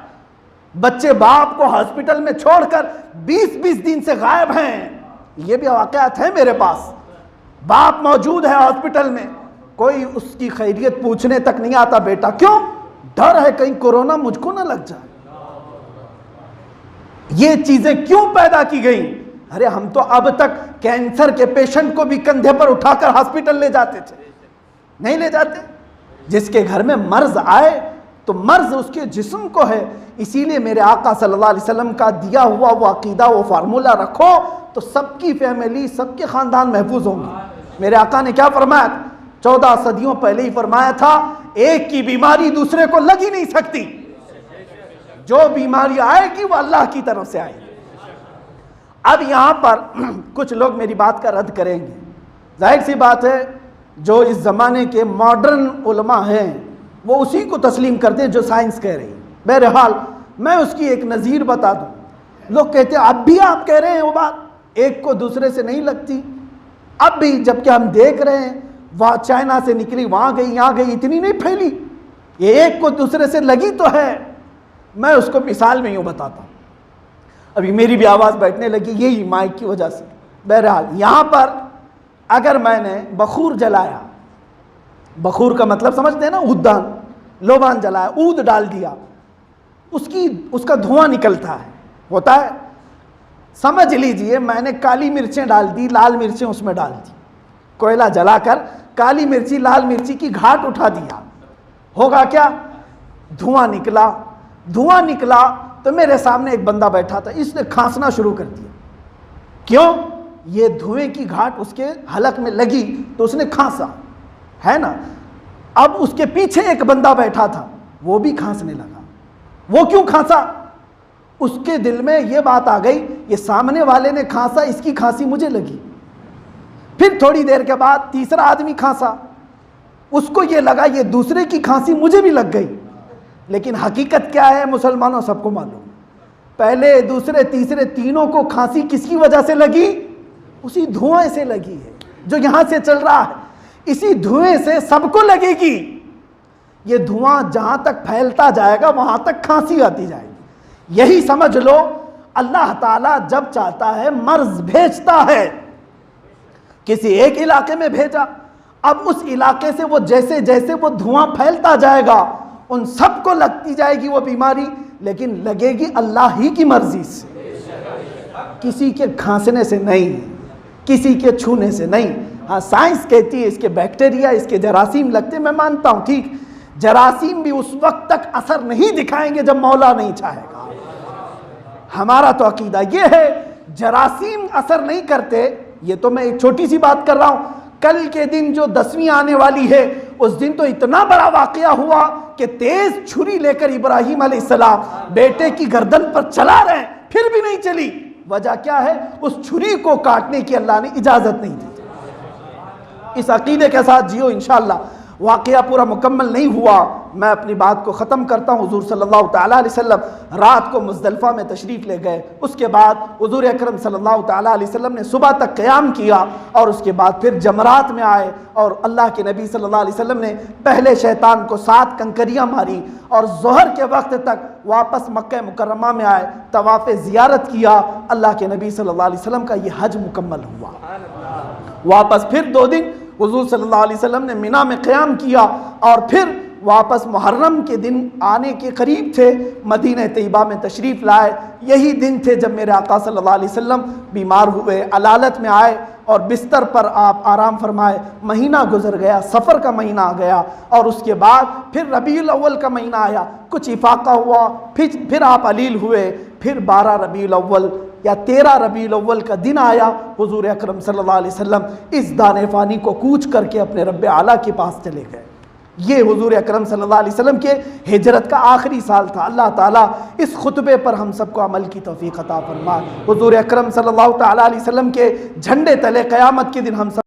بچے باپ کو ہاسپٹل میں چھوڑ کر 20-20 دن سے غائب ہیں. یہ بھی واقعات ہیں میرے پاس. باپ موجود ہے ہاسپٹل میں, کوئی اس کی خیریت پوچھنے تک نہیں آتا. بیٹا کیوں؟ ڈر ہے کہیں کورونا مجھ کو نہ لگ جائے. یہ چیزیں کیوں پیدا کی گئی؟ ارے ہم تو اب تک کینسر کے پیشنٹ کو بھی کندھے پر اٹھا کر ہاسپٹل لے جاتے تھے, نہیں لے جاتے؟ جس کے گھر میں مرض آئے تو مرض اس کے جسم کو ہے. اسی لیے میرے آقا صلی اللہ علیہ وسلم کا دیا ہوا وہ عقیدہ, وہ فارمولہ رکھو تو سب کی فیملی, سب کے خاندان محفوظ ہوں گے. میرے آقا نے کیا فرمایا؟ 14 صدیوں پہلے ہی فرمایا تھا, ایک کی بیماری دوسرے کو لگ ہی نہیں سکتی. جو بیماری آئے گی وہ اللہ کی طرف سے آئے گی. اب یہاں پر کچھ لوگ میری بات کا رد کریں گے. ظاہر سی بات ہے, جو اس زمانے کے ماڈرن علماء ہیں وہ اسی کو تسلیم کرتے ہیں جو سائنس کہہ رہی ہے. بہرحال میں اس کی ایک نظیر بتا دوں. لوگ کہتے ہیں اب بھی آپ کہہ رہے ہیں وہ بات, ایک کو دوسرے سے نہیں لگتی. اب بھی جبکہ ہم دیکھ رہے ہیں وہاں چائنا سے نکلی, وہاں گئی, یہاں گئی, اتنی نہیں پھیلی. یہ ایک کو دوسرے سے لگی تو ہے. میں اس کو مثال میں یوں بتاتا ہوں. ابھی میری بھی آواز بیٹھنے لگی یہی مائک کی وجہ سے. بہرحال یہاں پر اگر میں نے بخور جلایا, بخور کا مطلب سمجھتے ہیں نا, اودان, لوبان جلایا, اود ڈال دیا, اس کا دھواں نکلتا ہے, ہوتا ہے. سمجھ لیجئے میں نے کالی مرچیں ڈال دی, لال مرچیں اس میں ڈال دی, کوئلہ جلا کر کالی مرچی لال مرچی کی گھاٹ اٹھا دیا. ہوگا کیا؟ دھواں نکلا. دھواں نکلا تو میرے سامنے ایک بندہ بیٹھا تھا, اس نے کھانسنا شروع کر دیا. کیوں؟ یہ دھوئیں کی گھاٹ اس کے حلق میں لگی تو اس نے کھانسا, ہے نا. اب اس کے پیچھے ایک بندہ بیٹھا تھا, وہ بھی کھانسنے لگا. وہ کیوں کھانسا؟ اس کے دل میں یہ بات آ گئی, یہ سامنے والے نے کھانسا, اس کی کھانسی مجھے لگی. پھر تھوڑی دیر کے بعد تیسرا آدمی کھانسا, اس کو یہ لگا یہ دوسرے کی کھانسی مجھے بھی لگ گئی. لیکن حقیقت کیا ہے مسلمانوں سب کو معلوم, پہلے دوسرے تیسرے تینوں کو کھانسی کس کی وجہ سے لگی؟ اسی دھوئیں سے لگی ہے جو یہاں سے چل رہا ہے. اسی دھوئیں سے سب کو لگے گی. یہ دھواں جہاں تک پھیلتا جائے گا وہاں تک کھانسی آتی جائے گی. یہی سمجھ لو اللہ تعالیٰ جب چاہتا ہے مرض بھیجتا ہے. کسی ایک علاقے میں بھیجا, اب اس علاقے سے وہ جیسے جیسے وہ دھواں پھیلتا جائے گا ان سب کو لگتی جائے گی وہ بیماری, لیکن لگے گی اللہ ہی کی مرضی سے, کسی کے کھانسنے سے نہیں, کسی کے چھونے سے نہیں. ہاں سائنس کہتی ہے اس کے بیکٹیریا, اس کے جراثیم لگتے, میں مانتا ہوں ٹھیک, جراثیم بھی اس وقت تک اثر نہیں دکھائیں گے جب مولا نہیں چاہے گا. ہمارا تو عقیدہ یہ ہے جراثیم اثر نہیں کرتے. یہ تو میں ایک چھوٹی سی بات کر رہا ہوں. کل کے دن جو 10ویں آنے والی ہے اس دن تو اتنا بڑا واقعہ ہوا کہ تیز چھری لے کر ابراہیم علیہ السلام بیٹے کی گردن پر چلا رہے ہیں, پھر بھی نہیں چلی. وجہ کیا ہے؟ اس چھری کو کاٹنے کی اللہ نے اجازت نہیں دی. اس عقیدے کے ساتھ جیو انشاءاللہ. واقعہ پورا مکمل نہیں ہوا, میں اپنی بات کو ختم کرتا ہوں. حضور صلی اللہ تعالیٰ علیہ وسلم رات کو مزدلفہ میں تشریف لے گئے. اس کے بعد حضور اکرم صلی اللہ تعالیٰ علیہ وسلم نے صبح تک قیام کیا اور اس کے بعد پھر جمرات میں آئے اور اللہ کے نبی صلی اللہ علیہ وسلم نے پہلے شیطان کو 7 کنکریاں ماری اور ظہر کے وقت تک واپس مکہ مکرمہ میں آئے, طواف زیارت کیا. اللہ کے نبی صلی اللہ علیہ وسلم کا یہ حج مکمل ہوا. واپس پھر 2 دن حضور صلی اللہ علیہ وسلم نے مینا میں قیام کیا اور پھر واپس محرم کے دن آنے کے قریب تھے, مدینہ طیبہ میں تشریف لائے. یہی دن تھے جب میرے آقا صلی اللہ علیہ وسلم بیمار ہوئے, علالت میں آئے اور بستر پر آپ آرام فرمائے. مہینہ گزر گیا, سفر کا مہینہ آ گیا اور اس کے بعد پھر ربیع الاول کا مہینہ آیا, کچھ افاقہ ہوا, پھر آپ علیل ہوئے. پھر 12 ربیع الاول یا 13 ربیع الاول کا دن آیا, حضور اکرم صلی اللہ علیہ وسلم اس دان فانی کو کوچ کر کے اپنے رب اعلیٰ کے پاس چلے گئے. یہ حضور اکرم صلی اللہ علیہ وسلم کے ہجرت کا آخری سال تھا. اللہ تعالیٰ اس خطبے پر ہم سب کو عمل کی توفیق عطا فرمائے. حضور اکرم صلی اللہ تعالیٰ علیہ وسلم کے جھنڈے تلے قیامت کے دن ہم سب